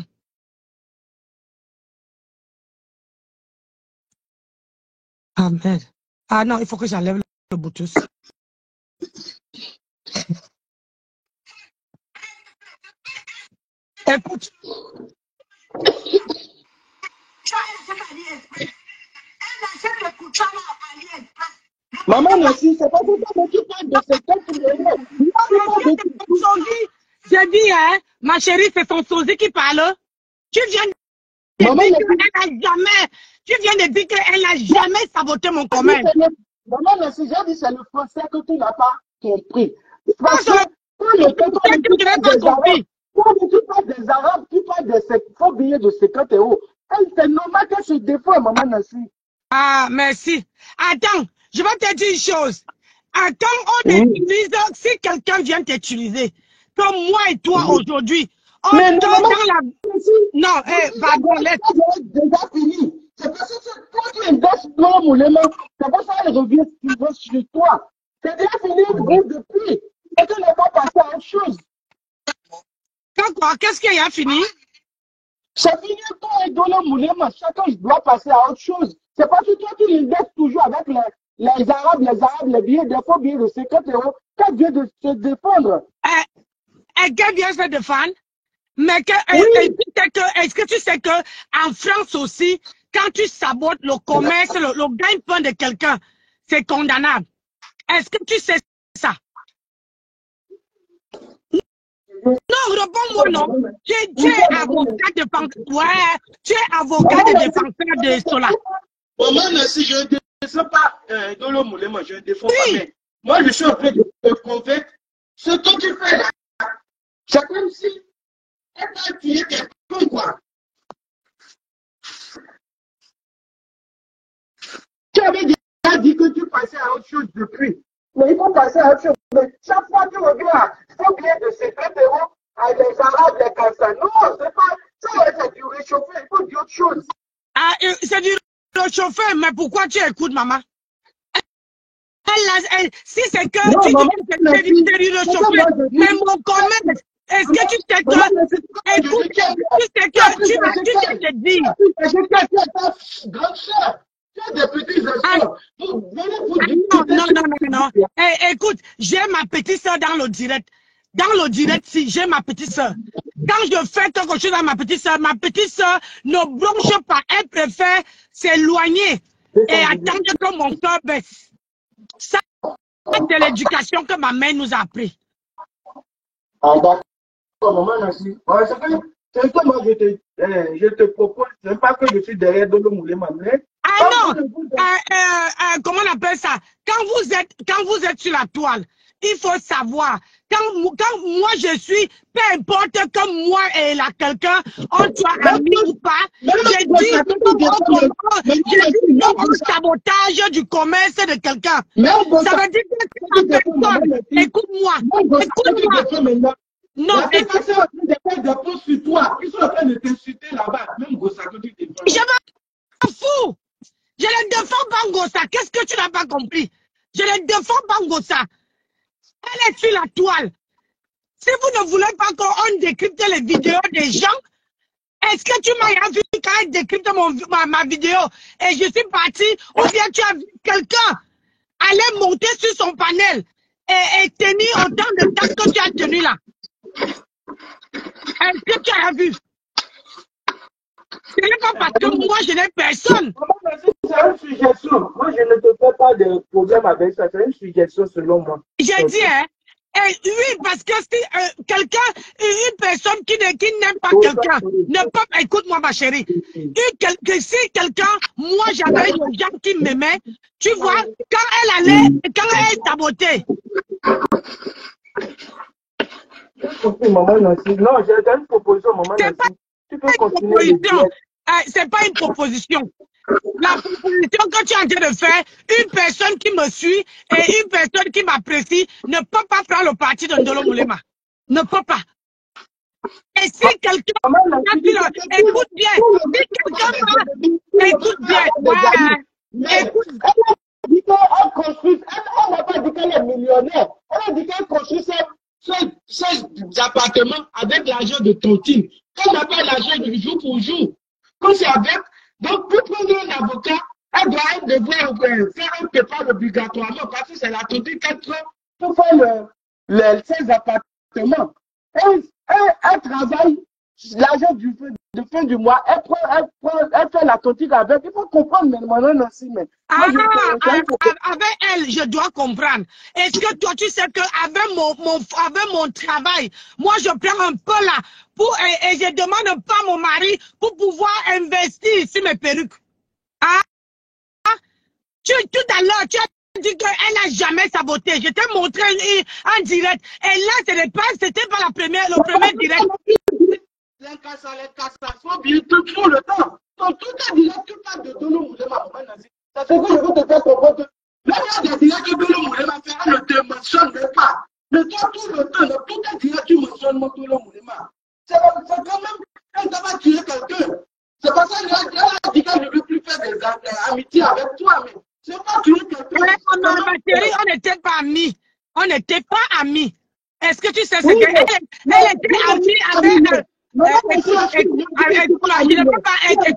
Ah, merde. Ah non, il faut que j'enlève le Bluetooth. Écoute. Maman, merci, c'est pas tout ça, mais tu parles de ce j'ai dit, hein, ma chérie, c'est son sosie qui parle. Tu viens de dire qu'elle n'a jamais saboté mon commerce. Maman, merci, j'ai dit c'est le français que tu n'as pas compris. Parce que quand tu parles des Arabes, tu parles de faux billets de 50 €. C'est normal qu'elle se défend, maman, merci. Ah, merci. Attends, je vais te dire une chose. Quand on utilise, si quelqu'un vient t'utiliser, comme moi et toi aujourd'hui, on donne dans la... Non, pardon, laisse. Déjà fini. C'est parce que toi, tu endosses ton moulema. C'est pour ça qu'elle revient sur toi. C'est déjà fini depuis. Et tu n'as pas passé à autre chose. Qu'est-ce qu'il y a fini? C'est fini, toi et Dolo Moulema. Chacun doit passer à autre chose. C'est parce que toi, tu endosses toujours avec les Arabes, les billets, des faux billets de 50 €. Qu'elle vient de se défendre. Qu'elle vient se défendre? Mais est-ce que tu sais que en France aussi, quand tu sabotes le commerce, le gagne-pain de quelqu'un, c'est condamnable. Est-ce que tu sais ça? Non, réponds-moi non. Tu es avocat de défenseur. Ouais, tu es avocat de défenseur de cela. Maman, si je ne défends pas Dolo Moulema, je ne défends pas. Mais moi, je suis en train de te convaincre. Ce que tu fais là, c'est comme si elle t'a tué quelqu'un, quoi. Tu avais déjà dit que tu passais à autre chose depuis. Mais il faut passer à autre chose. Mais chaque fois que tu reviens, il faut bien de 50 € à les Arabes, les Kansas. Non, c'est pas ça, c'est du réchauffé. Il faut dire autre chose. Ah, c'est du réchauffé, mais pourquoi tu écoutes, maman? Si c'est que tu dis que c'est du réchauffé, mais mon commerce, est-ce que tu sais que, écoute, tu sais que tu viens de dire. Non. Écoute, j'ai ma petite soeur dans le direct. Dans le direct, si j'ai ma petite soeur. Quand je fais quelque chose à ma petite soeur ne bronche pas. Elle préfère s'éloigner et attendre que mon cœur baisse. Ça, c'est l'éducation que ma mère nous a appris. Ah, d'accord, maman, merci. C'est que moi, je te propose, ce n'est pas que je suis derrière Dolo Moulema, mais... Ah non, comment on appelle ça? Quand vous êtes sur la toile, il faut savoir, quand moi je suis, peu importe que moi et là quelqu'un, on soit amis ou pas, j'ai dit non sabotage du commerce de quelqu'un. Ça veut dire que la personne, écoute-moi. Non, ils sont en train de faire des fausses sur toi. Ils sont en train de t'insulter là-bas. Même Gossa, que tu défends. Je m'en fous. Je ne défends pas Gossa. Qu'est-ce que tu n'as pas compris? Je ne défends pas Gossa. Elle est sur la toile. Si vous ne voulez pas qu'on décrypte les vidéos des gens, est-ce que tu m'as vu quand elle décrypte ma vidéo et je suis partie, ou bien tu as vu quelqu'un aller monter sur son panel et tenir autant de temps que tu as tenu là? Est-ce que tu as vu? Ce n'est pas parce que moi, je n'ai personne. C'est une suggestion. Moi, je ne te fais pas de problème avec ça. C'est une suggestion selon moi. J'ai dit, hein. Oui, parce que si quelqu'un, une personne qui n'aime pas quelqu'un, ne peut pas, écoute-moi ma chérie, si quelqu'un, moi j'avais une gens qui m'aimait, tu vois, quand elle sabotait. Maman Nancy, non, j'ai une proposition, maman Nancy. Tu peux continuer. C'est pas une proposition. La proposition que tu es en train de faire, une personne qui me suit et une personne qui m'apprécie ne peut pas prendre le parti de Ndolo Moulema. Ne peut pas. Et si quelqu'un, écoute bien, si quelqu'un écoute bien, ouais, écoute. Elle construit, elle n'a pas dit qu'elle est millionnaire. Elle a dit qu'elle construit ces appartements avec l'argent de tontine. Elle n'a pas l'argent du jour pour jour. Quand c'est avec, donc pour prendre un avocat, elle doit devoir faire un PayPal obligatoirement parce que c'est la tontine qu'elle prend pour faire ses appartements. Elle travaille l'argent de fin du mois, elle fait la tontine avec. Il faut comprendre maintenant aussi. Avec elle, je dois comprendre. Est-ce que toi, tu sais qu'avec mon travail, moi, je prends un peu là et je demande pas à mon mari pour pouvoir investir sur mes perruques. Ah, tout à l'heure, tu as dit qu'elle n'a jamais saboté. Je t'ai montré en direct. Et là, c'était pas le premier direct. Tout le temps. Donc, tout est direct, tout est de Ndolo Moulema. C'est ce que je veux te faire comprendre. Là, il y a des direct que Ndolo Moulema fait, elle ne te mentionne même pas. Mais toi, tout le temps, tout est direct, tu mentionnes Ndolo Moulema. C'est quand même, elle va tuer quelqu'un. C'est pour ça qu'elle a dit qu'elle ne veut plus faire des amitiés avec toi. Mais c'est pas tuer quelqu'un. Ma chérie, on n'était pas amis. On n'était pas amis. Est-ce que tu sais ce qu'elle était amie avec je ne peux pas être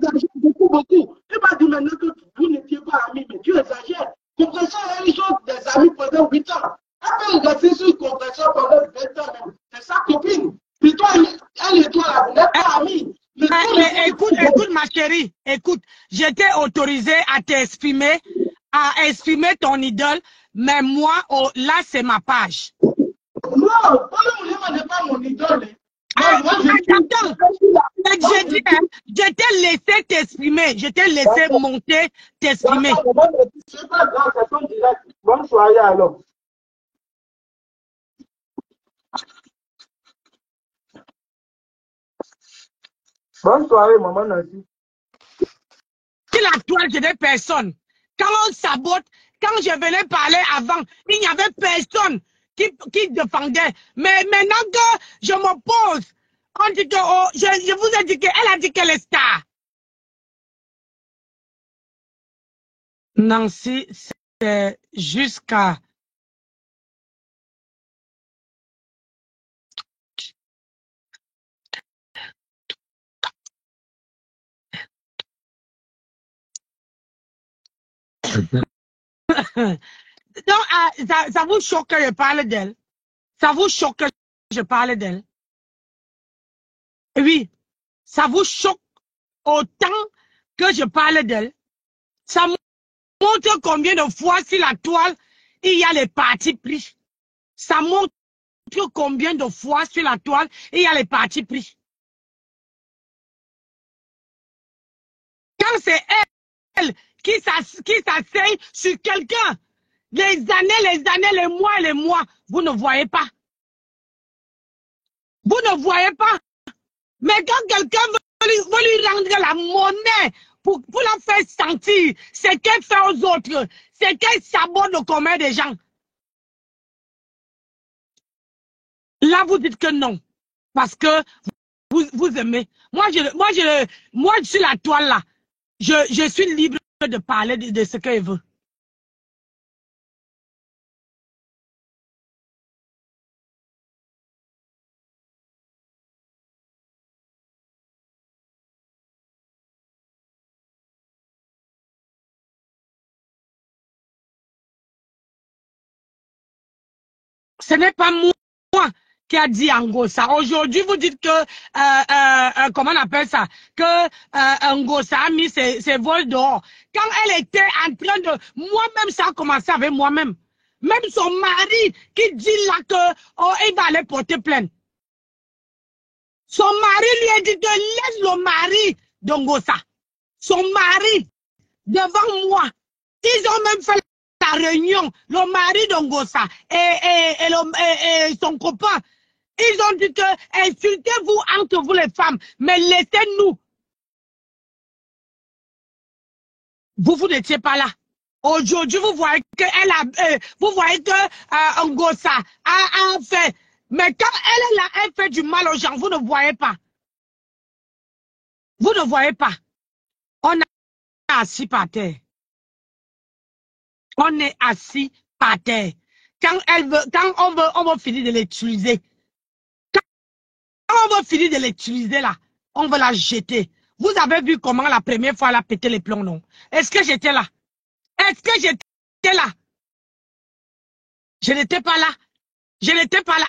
beaucoup. Tu m'as dit maintenant que vous n'étiez pas amis, mais tu exagères. Compression, ils sont des amis pendant 8 ans. Après, il a fait sur compression pendant 20 ans même. C'est sa copine. Puis toi, elle et toi, vous n'êtes pas amis. Écoute, ma chérie, écoute, j'étais autorisée à t'exprimer, à exprimer ton idole, mais moi, là, c'est ma page. Non, Ndolo n'est pas mon idole. Attends, je t'ai laissé t'exprimer, je t'ai laissé monter, t'exprimer. C'est pas grave, c'est ton direct. Bonne soirée alors. Bonne soirée, maman Nancy. Sur la toile, je n'ai personne. Quand on sabote, quand je venais parler avant, il n'y avait personne qui défendait. Mais maintenant que je m'oppose, on dit que, je vous ai dit qu'elle a dit qu'elle est star. Nancy, c'est jusqu'à... Donc, ça vous choque que je parle d'elle? Ça vous choque que je parle d'elle? Oui, ça vous choque autant que je parle d'elle? Ça montre combien de fois sur la toile, il y a les partis pris. Ça montre combien de fois sur la toile, il y a les partis pris. Quand c'est elle qui s'asseye sur quelqu'un, les années, les mois, vous ne voyez pas. Vous ne voyez pas. Mais quand quelqu'un veut lui rendre la monnaie pour la faire sentir, c'est qu'elle fait aux autres, c'est qu'elle sabote le commun des gens. Là, vous dites que non, parce que vous aimez. Moi, sur la toile là, je suis libre de parler de ce qu'elle veut. Ce n'est pas moi qui a dit Ngossa. Aujourd'hui, vous dites que, comment on appelle ça, que Ngossa a mis ses vols dehors. Quand elle était en train de... Moi-même, ça a commencé avec moi-même. Même son mari qui dit là que oh, il va aller porter plainte. Son mari lui a dit que laisse le mari d'Ngossa. Son mari, devant moi. Ils ont même fait la réunion, le mari d'Ngossa et son copain. Ils ont dit que insultez-vous entre vous les femmes, mais laissez-nous. Vous n'étiez pas là. Aujourd'hui, vous voyez que Ngossa a fait. Mais quand elle est là, elle fait du mal aux gens. Vous ne voyez pas. Vous ne voyez pas. On est assis par terre. On est assis par terre. Quand on veut finir de l'utiliser. Quand on veut finir de l'utiliser là, on va la jeter. Vous avez vu comment la première fois elle a pété les plombs, non? Est-ce que j'étais là? Est-ce que j'étais là? Je n'étais pas là. Je n'étais pas là.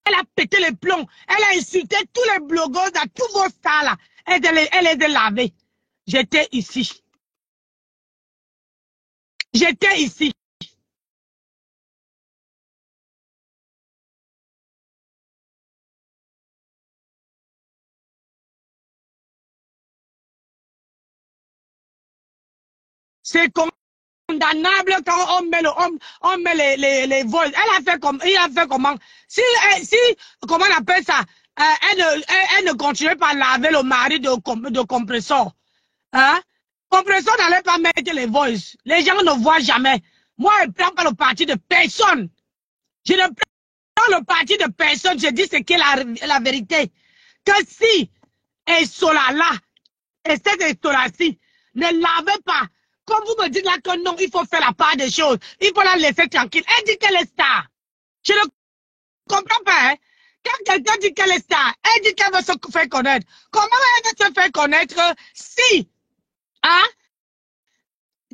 Elle a pété les plombs. Elle a insulté tous les blogueurs, tous vos stars là. Elle les a lavés. J'étais ici. J'étais ici. C'est condamnable quand on met les vols. Il a fait comment? Si comment on appelle ça? Elle ne continuait pas à laver le mari de compresseur. Hein? Compresseur n'allait pas mettre les voices. Les gens ne voient jamais. Moi, je ne prends pas le parti de personne. Je ne prends le parti de personne. Je dis ce qu'est la vérité. Que si Esola là, et cette Esola-ci, ne lavez pas. Comme vous me dites là que non, il faut faire la part des choses. Il faut la laisser tranquille. Elle dit qu'elle est star. Je ne comprends pas. Hein? Quand quelqu'un dit qu'elle est star, elle dit qu'elle veut se faire connaître. Comment elle veut se faire connaître si, hein?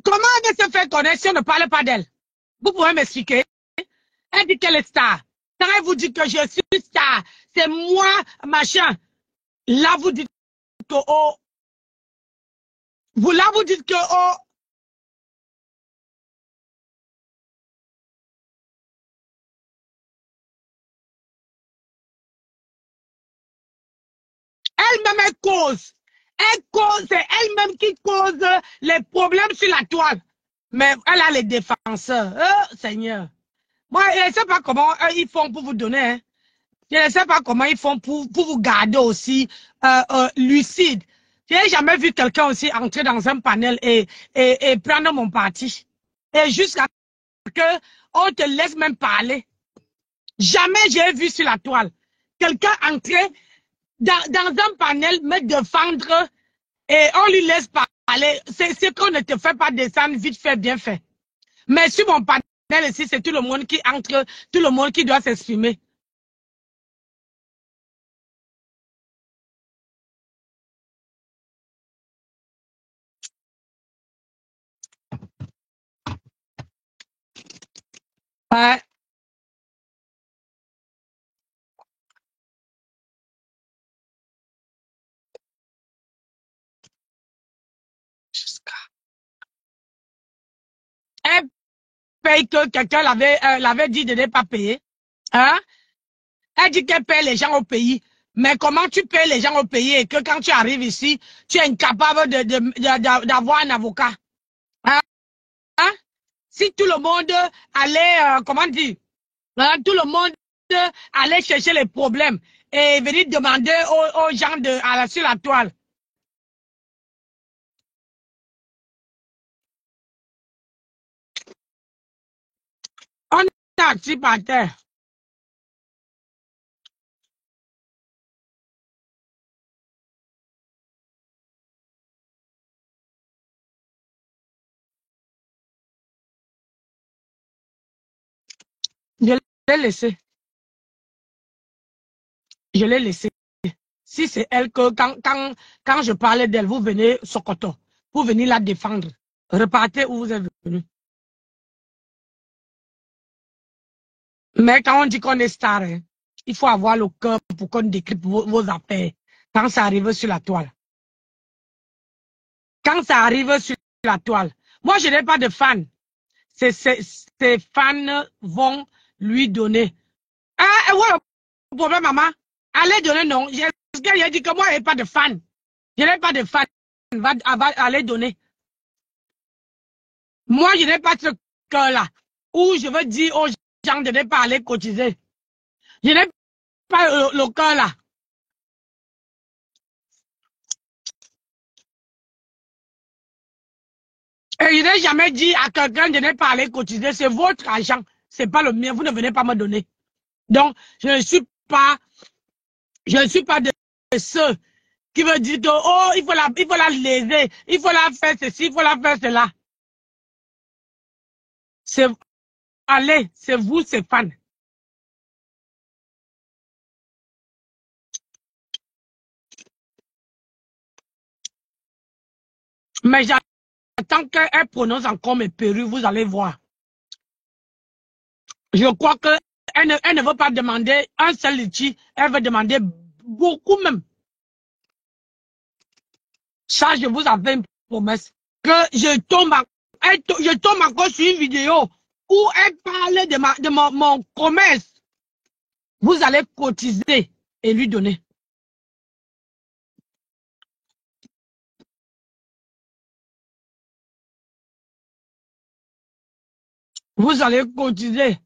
Comment elle veut se faire connaître si on ne parle pas d'elle? Vous pouvez m'expliquer? Elle dit qu'elle est star. Quand elle vous dit que je suis star, c'est moi, machin. Là, vous dites que, oh, vous dites que, oh, elle-même, c'est elle-même qui cause les problèmes sur la toile. Mais elle a les défenseurs. Oh, Seigneur. Moi, je ne sais pas comment ils font pour vous donner. Hein. Je ne sais pas comment ils font pour vous garder aussi lucide. Je n'ai jamais vu quelqu'un aussi entrer dans un panel et prendre mon parti. Et jusqu'à ce qu'on te laisse même parler. Jamais j'ai vu sur la toile quelqu'un entrer dans un panel, me défendre et on lui laisse parler. C'est qu'on ne te fait pas descendre vite fait, bien fait. Mais sur mon panel ici, c'est tout le monde qui entre, tout le monde qui doit s'exprimer. Ouais. Elle paye que quelqu'un l'avait dit de ne pas payer. Hein? Elle dit qu'elle paye les gens au pays. Mais comment tu payes les gens au pays et que quand tu arrives ici, tu es incapable d'avoir un avocat? Hein? Hein? Si tout le monde allait, comment dire, hein, tout le monde allait chercher les problèmes et venir demander aux gens sur la toile. On est assis par terre. Je l'ai laissé. Je l'ai laissé. Si c'est elle que quand je parlais d'elle, vous venez Sokoto, vous venez la défendre. Repartez où vous êtes venu. Mais quand on dit qu'on est star, hein, il faut avoir le cœur pour qu'on décrypte vos affaires. Quand ça arrive sur la toile. Quand ça arrive sur la toile. Moi, je n'ai pas de fans. Ces fans vont lui donner. Ah, ouais, le problème, maman. Allez donner, non. J'ai dit que moi, je n'ai pas de fans. Je n'ai pas de fans. Va aller donner. Moi, je n'ai pas ce cœur-là. Où je veux dire aux gens de ne pas aller cotiser. Je n'ai pas le cœur-là. Et je n'ai jamais dit à quelqu'un de ne pas aller cotiser. C'est votre argent. C'est pas le mien. Vous ne venez pas me donner. Donc, je ne suis pas de ceux qui veulent dire que, oh, il faut la léser, il faut la faire ceci, il faut la faire cela. Allez, c'est vous, c'est fans. Mais j'attends qu'elle prononce encore mes perruques, vous allez voir. Je crois que elle ne veut pas demander un seul litchi, elle veut demander beaucoup même. Ça, je vous avais une promesse. Que je tombe encore sur une vidéo où elle parle de mon commerce. Vous allez cotiser et lui donner. Vous allez cotiser.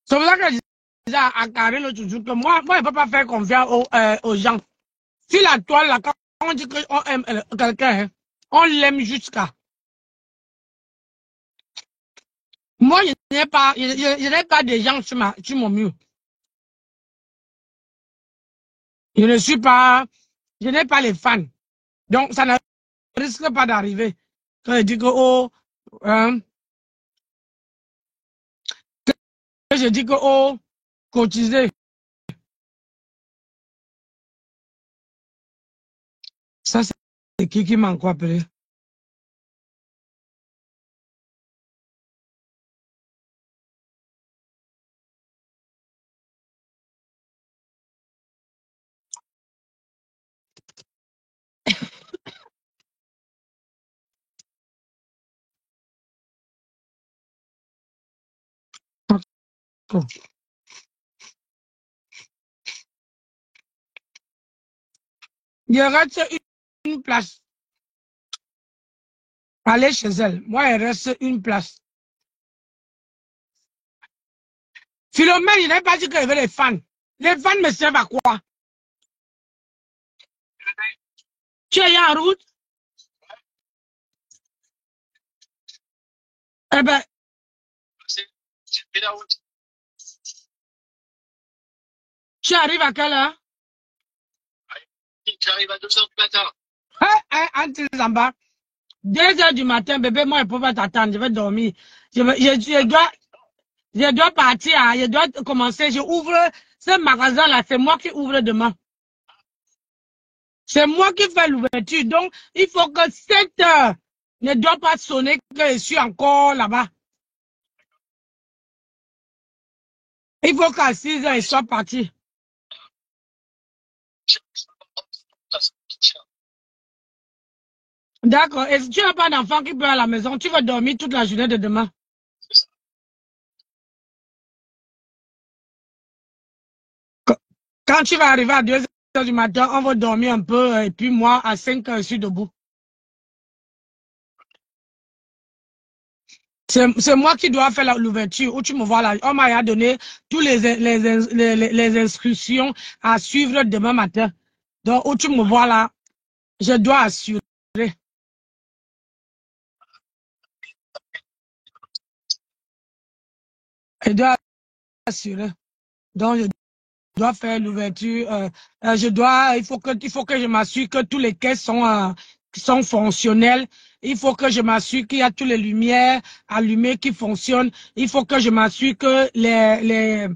C'est pour ça que je disais à Karine l'autre jour que moi, je ne peux pas faire confiance aux gens. Sur la toile, là, quand on dit qu'on aime quelqu'un, hein, on l'aime jusqu'à. Moi, je n'ai pas de gens sur mon mur. Je n'ai pas les fans. Donc, ça ne risque pas d'arriver. Quand je dis que, oh, cotiser. Ça, c'est qui m'a encore appelé? Il reste une place. Allez chez elle. Moi, il reste une place. Philomène, il n'a pas dit qu'il y avait les fans. Les fans me servent à quoi? Tu es en route? Eh ben. Tu arrives à quelle heure? Tu arrives à 2h du matin. Antil Zamba. 2h du matin, bébé, moi, je ne peux pas t'attendre. Je vais dormir. Je dois partir. Je dois commencer. Je ouvre ce magasin-là. C'est moi qui ouvre demain. C'est moi qui fais l'ouverture. Donc, il faut que 7h ne doit pas sonner que je suis encore là-bas. Il faut qu'à 6h, je sois parti. D'accord. Et si tu n'as pas d'enfant qui peut à la maison, tu vas dormir toute la journée de demain. Quand tu vas arriver à 2h du matin, on va dormir un peu. Et puis moi, à 5h, je suis debout. C'est moi qui dois faire l'ouverture. Où tu me vois là. On m'a donné toutes les instructions à suivre demain matin. Donc, où tu me vois là, je dois assurer. Je dois assurer. Donc, je dois faire l'ouverture. Il faut que je m'assure que tous les caisses sont fonctionnels. Il faut que je m'assure qu'il y a toutes les lumières allumées qui fonctionnent. Il faut que je m'assure que les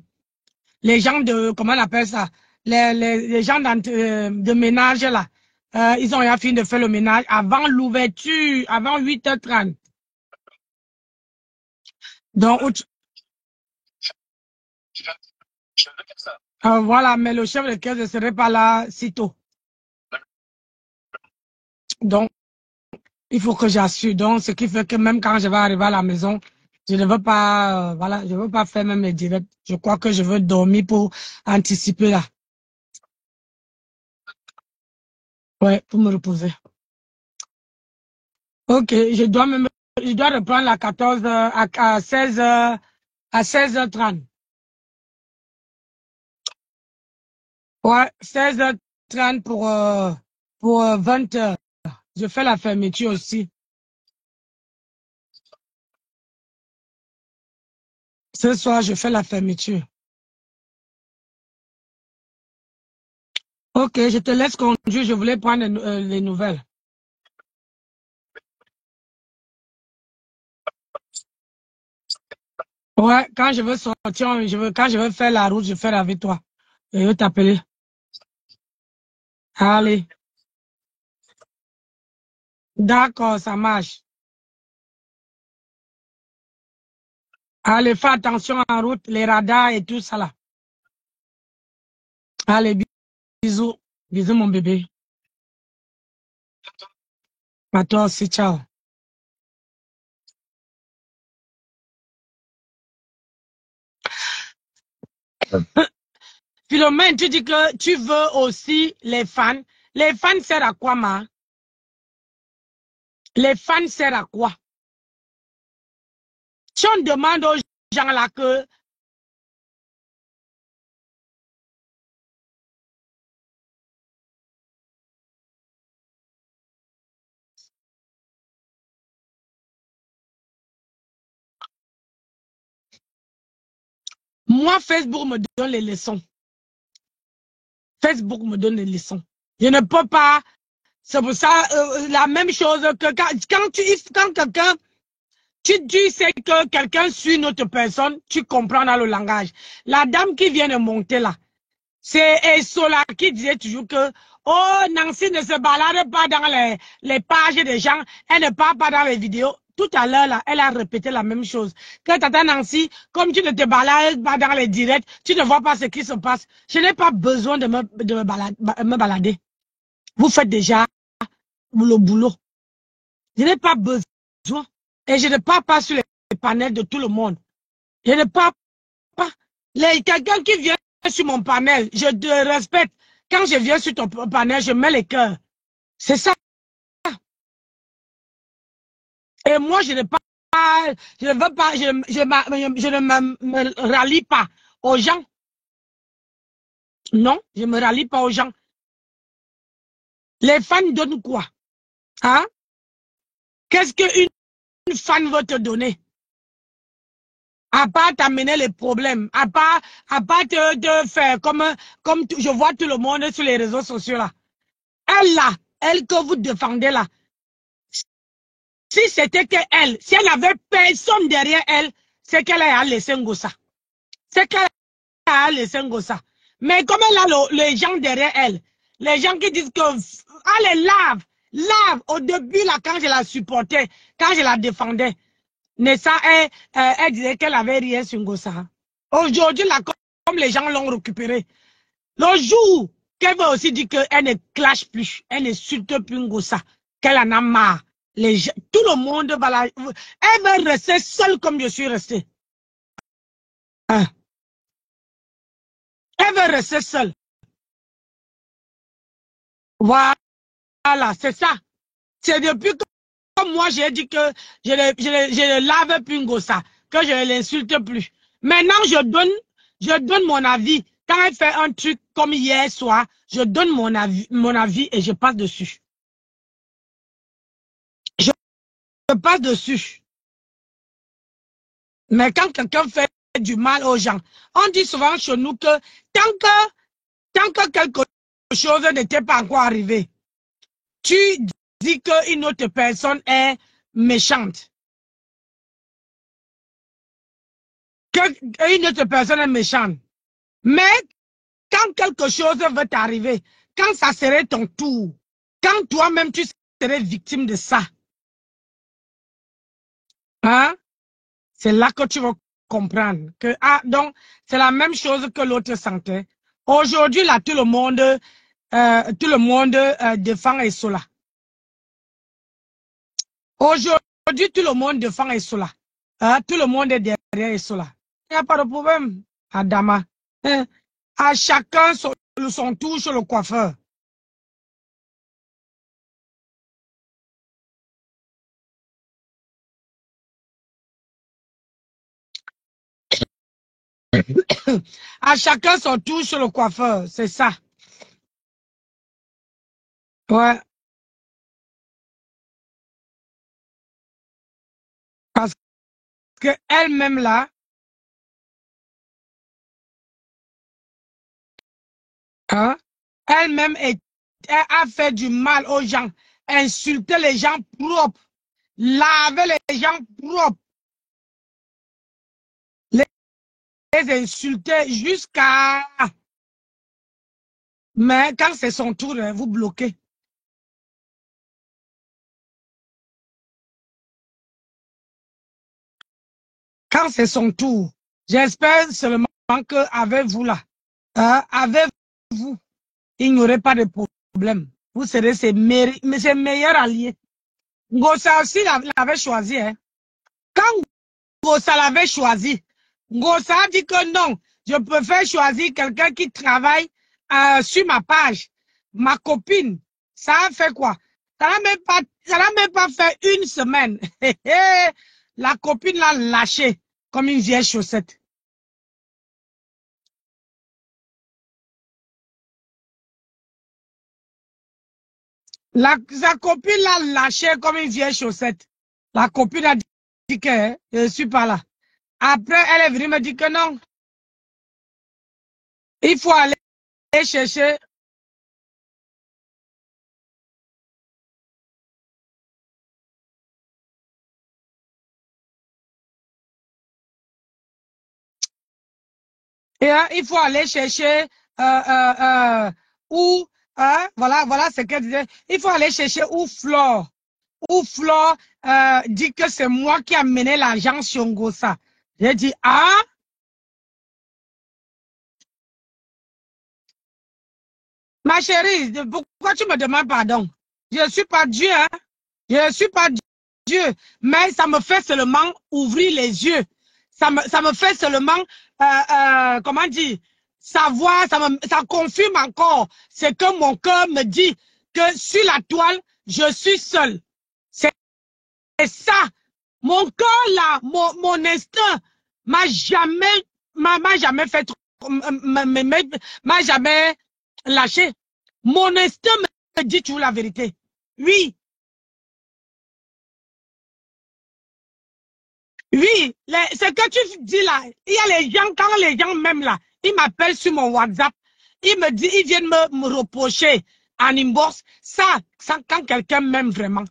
gens de, comment on appelle ça, les gens de ménage là, Ils ont rien fini de faire le ménage avant l'ouverture, avant 8h30. Donc, voilà, mais le chef de caisse ne serait pas là si tôt. Donc, il faut que j'assure. Donc, ce qui fait que même quand je vais arriver à la maison, je ne veux pas, voilà, je ne veux pas faire même les directs. Je crois que je veux dormir pour anticiper là. Ouais, pour me reposer. Ok, je dois reprendre à 14h, à 16h, à 16h30. Ouais, 16h30 pour 20h. Je fais la fermeture aussi. Ce soir, je fais la fermeture. Ok, je te laisse conduire. Je voulais prendre les nouvelles. Ouais, quand je veux sortir, quand je veux faire la route, je fais avec toi. Je vais t'appeler. Allez. D'accord, ça marche. Allez, fais attention en route, les radars et tout ça là. Allez, bisous. Bisous, mon bébé. À toi aussi, ciao. Philomène, tu dis que tu veux aussi les fans. Les fans servent à quoi, ma? Les fans servent à quoi? Si on demande aux gens là que moi, Facebook me donne les leçons. Facebook me donne les leçons. Je ne peux pas. C'est pour ça, la même chose que quand quelqu'un, tu sais que quelqu'un suit notre personne, tu comprends dans le langage. La dame qui vient de monter là, c'est Esola qui disait toujours que, oh, Nancy ne se balade pas dans les pages des gens, elle ne parle pas dans les vidéos. Tout à l'heure, là, elle a répété la même chose. Que tata Nancy, comme tu ne te balades pas dans les directs, tu ne vois pas ce qui se passe. Je n'ai pas besoin de me balader. Vous faites déjà le boulot. Je n'ai pas besoin. Et je ne parle pas sur les panels de tout le monde. Je ne parle pas. Quelqu'un qui vient sur mon panel, je te respecte. Quand je viens sur ton panel, je mets les cœurs. C'est ça. Et moi, je ne pas, je ne veux pas, je ne me rallie pas aux gens. Non, je ne me rallie pas aux gens. Les fans donnent quoi? Hein? Qu'est-ce qu'une fan veut te donner? À part t'amener les problèmes, à part te faire comme je vois tout le monde sur les réseaux sociaux là. Elle là, elle que vous défendez là. Si c'était que elle, si elle n'avait personne derrière elle, c'est qu'elle a laissé Ngossa. C'est qu'elle a laissé Ngossa. Mais comme elle a les gens derrière elle, les gens qui disent que allez lave. Au début là, quand je la supportais, quand je la défendais, Nessa, elle disait qu'elle avait rien sur Ngossa. Aujourd'hui, là, comme les gens l'ont récupéré, le jour qu'elle veut aussi dire qu'elle ne clash plus, elle n'insulte plus Ngossa, qu'elle en a marre. Tout le monde va la... Elle va rester seule comme je suis restée. Hein? Elle va rester seule. Voilà, c'est ça. C'est depuis que moi j'ai dit que je ne lave plus Ngossa, que je ne l'insulte plus. Maintenant, je donne mon avis. Quand elle fait un truc comme hier soir, je donne mon avis et je passe dessus. Je passe dessus. Mais quand quelqu'un fait du mal aux gens, on dit souvent chez nous que tant que quelque chose n'était pas encore arrivé, tu dis qu'une autre personne est méchante. Qu'une autre personne est méchante. Mais quand quelque chose veut t'arriver, quand ça serait ton tour, Quand toi-même tu serais victime de ça, hein, c'est là que tu vas comprendre que, ah, donc, c'est la même chose que l'autre sentait. Aujourd'hui, là, tout le monde défend Essola. Aujourd'hui, tout le monde défend Essola. Hein, tout le monde est derrière Essola. Il n'y a pas de problème, Adama. Hein, à chacun son tour sur le coiffeur. À chacun son tour sur le coiffeur, c'est ça. Ouais, parce que elle-même là, hein, elle-même a fait du mal aux gens, insulté les gens propres, lavé les gens propres, les insulter jusqu'à... Mais quand c'est son tour, vous bloquez. Quand c'est son tour, j'espère seulement qu'avec vous là, avec vous, il n'y aurait pas de problème. Vous serez ses meilleurs alliés. Ngosa aussi l'avait choisi. Hein. Quand Ngosa l'avait choisi, Ngosa a dit que non, je préfère choisir quelqu'un qui travaille sur ma page. Ma copine, ça a fait quoi? Ça n'a même pas fait une semaine. La copine l'a lâché comme une vieille chaussette. Sa copine l'a lâché comme une vieille chaussette. La copine a dit que je ne suis pas là. Après, elle est venue me dire que non. Il faut aller chercher. Et il faut aller chercher où, voilà ce qu'elle disait. Il faut aller chercher où Flore dit que c'est moi qui ai mené l'argent sur Ngosa. J'ai dit, ah, ma chérie, pourquoi tu me demandes pardon? Je ne suis pas Dieu, hein? Je ne suis pas Dieu, mais ça me fait seulement ouvrir les yeux. Ça me fait seulement, comment dire, savoir, ça confirme encore ce que mon cœur me dit, que sur la toile, je suis seul. C'est ça. Mon cœur là, mon instinct m'a jamais fait, m'a jamais lâché. Mon instinct me dit toujours la vérité. Oui, oui, ce que tu dis là, il y a les gens, quand les gens même là, ils m'appellent sur mon WhatsApp, ils me disent, ils viennent me reprocher en inbox, ça quand quelqu'un m'aime vraiment.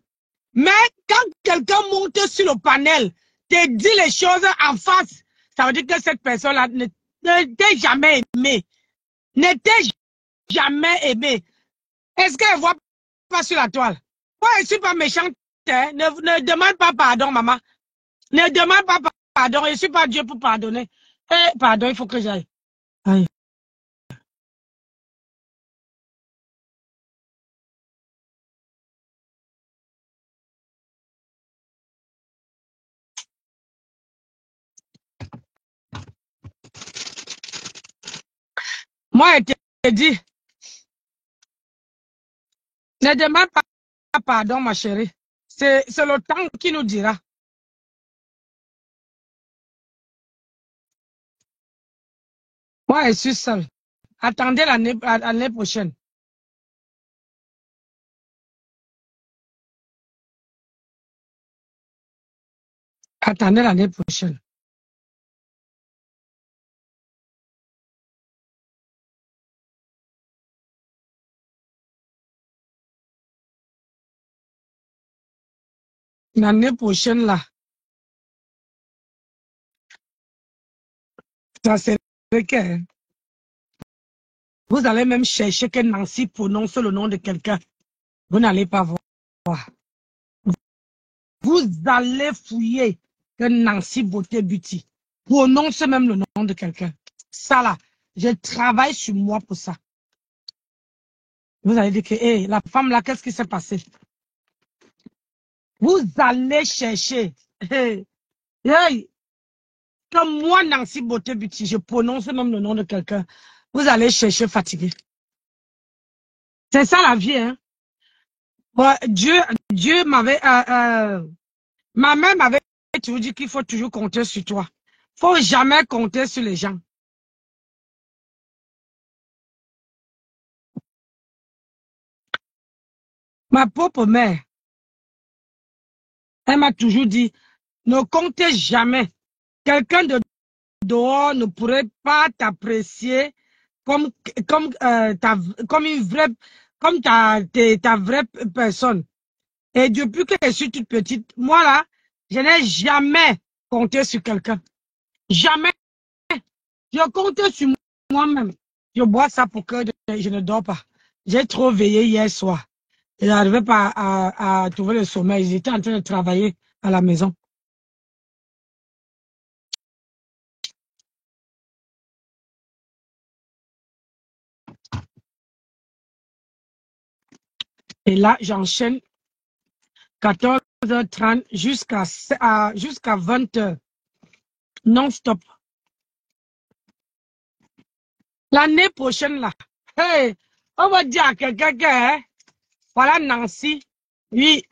Mais quand quelqu'un monte sur le panel, te dit les choses en face, ça veut dire que cette personne-là ne t'est jamais aimée. Ne t'est jamais aimée. Est-ce qu'elle voit pas sur la toile? Moi, je ne suis pas méchante. Hein? Ne demande pas pardon, maman. Ne demande pas pardon. Je ne suis pas Dieu pour pardonner. Pardon, il faut que j'aille. Moi, je te dis, ne demande pas pardon, ma chérie. C'est le temps qui nous dira. Moi, je suis seule. Attendez l'année prochaine. Attendez l'année prochaine. L'année prochaine, là, ça serait que vous allez même chercher que Nancy prononce le nom de quelqu'un. Vous n'allez pas voir. Vous allez fouiller que Nancy Beauté Beauty prononce même le nom de quelqu'un. Ça là, je travaille sur moi pour ça. Vous allez dire que, hey, la femme là, qu'est-ce qui s'est passé? Vous allez chercher. Hey, hey, comme moi, Nancy Beauté Beauty, je prononce même le nom de quelqu'un. Vous allez chercher fatigué. C'est ça la vie, hein. Bon, Dieu m'avait, ma mère m'avait toujours dit qu'il faut toujours compter sur toi. Faut jamais compter sur les gens. Ma propre mère, elle m'a toujours dit, ne comptez jamais. Quelqu'un de dehors ne pourrait pas t'apprécier comme, comme une vraie, comme ta vraie personne. Et depuis que je suis toute petite, moi là, je n'ai jamais compté sur quelqu'un. Jamais. Je compte sur moi-même. Je bois ça pour que je ne dors pas. J'ai trop veillé hier soir. Je n'arrivais pas à trouver le sommeil. J'étais en train de travailler à la maison. Et là, j'enchaîne 14h30 jusqu'à 20h. Non-stop. L'année prochaine, là, hey, on va dire à quelqu'un que, hein, voilà Nancy, oui,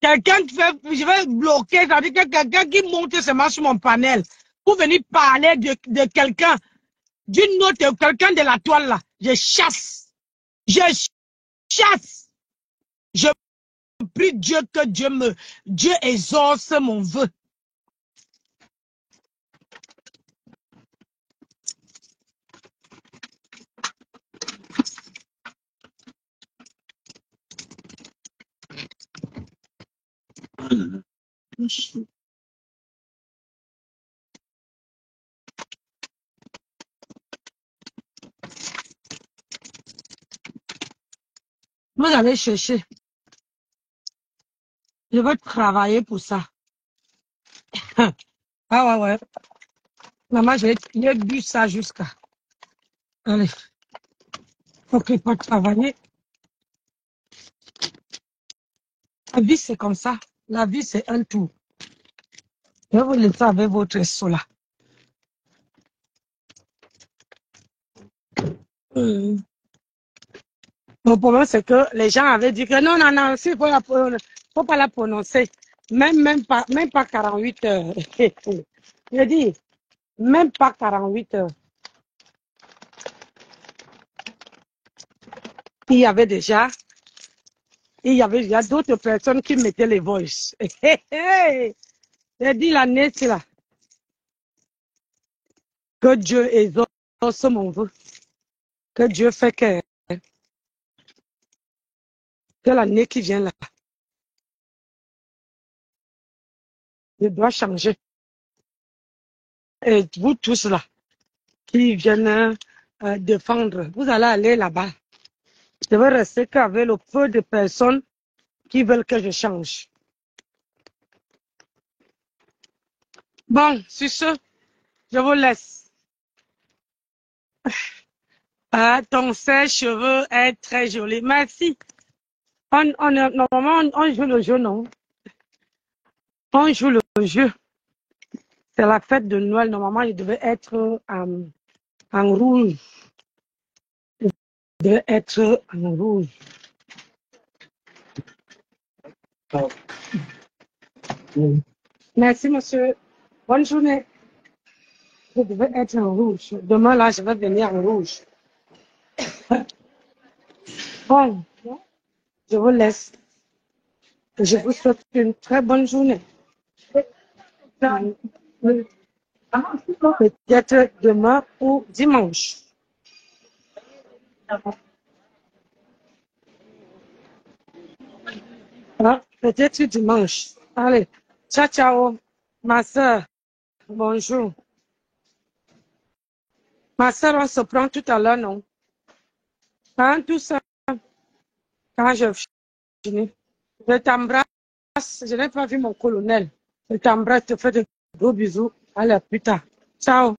quelqu'un qui fait, je vais bloquer, ça veut dire que quelqu'un qui monte seulement sur mon panel pour venir parler de quelqu'un, d'une autre, quelqu'un de la toile là, je chasse. Je chasse. Je prie Dieu que Dieu exauce mon vœu. Vous allez chercher. Je veux travailler pour ça. Ah ouais. Maman, j'ai bu ça jusqu'à. Allez. Ok, pas travailler. La vie, c'est comme ça. La vie, c'est un tour. Je vais vous laisser avec votre sola. Le problème, c'est que les gens avaient dit que non, il faut pas la prononcer. Même pas 48 heures. Je dis, même pas 48 heures. Il y avait déjà d'autres personnes qui mettaient les voices. J'ai dit l'année, c'est là. Que Dieu exauce mon vœu. Que Dieu fait que l'année qui vient là, je dois changer. Et vous tous là, qui viennent défendre, vous allez aller là-bas. Je vais rester qu'avec le peu de personnes qui veulent que je change. Bon, sur ce, je vous laisse. Ton sèche-cheveux est très joli. Merci. Normalement, on joue le jeu, non? On joue le jeu. C'est la fête de Noël. Normalement, il devait être en rouge. Il devait être en rouge. Merci, monsieur. Bonne journée. Je devais être en rouge. Demain, là, je vais venir en rouge. Bon, je vous laisse. Je vous souhaite une très bonne journée. Peut-être demain ou dimanche. Hein? Peut-être dimanche. Allez, ciao, ciao. Ma soeur, bonjour. Ma soeur, on se prend tout à l'heure, non? Hein, tout ça, quand je Je t'embrasse. Je n'ai pas vu mon colonel. Je t'embrasse, je te fais de gros bisous. Allez, plus tard. Ciao.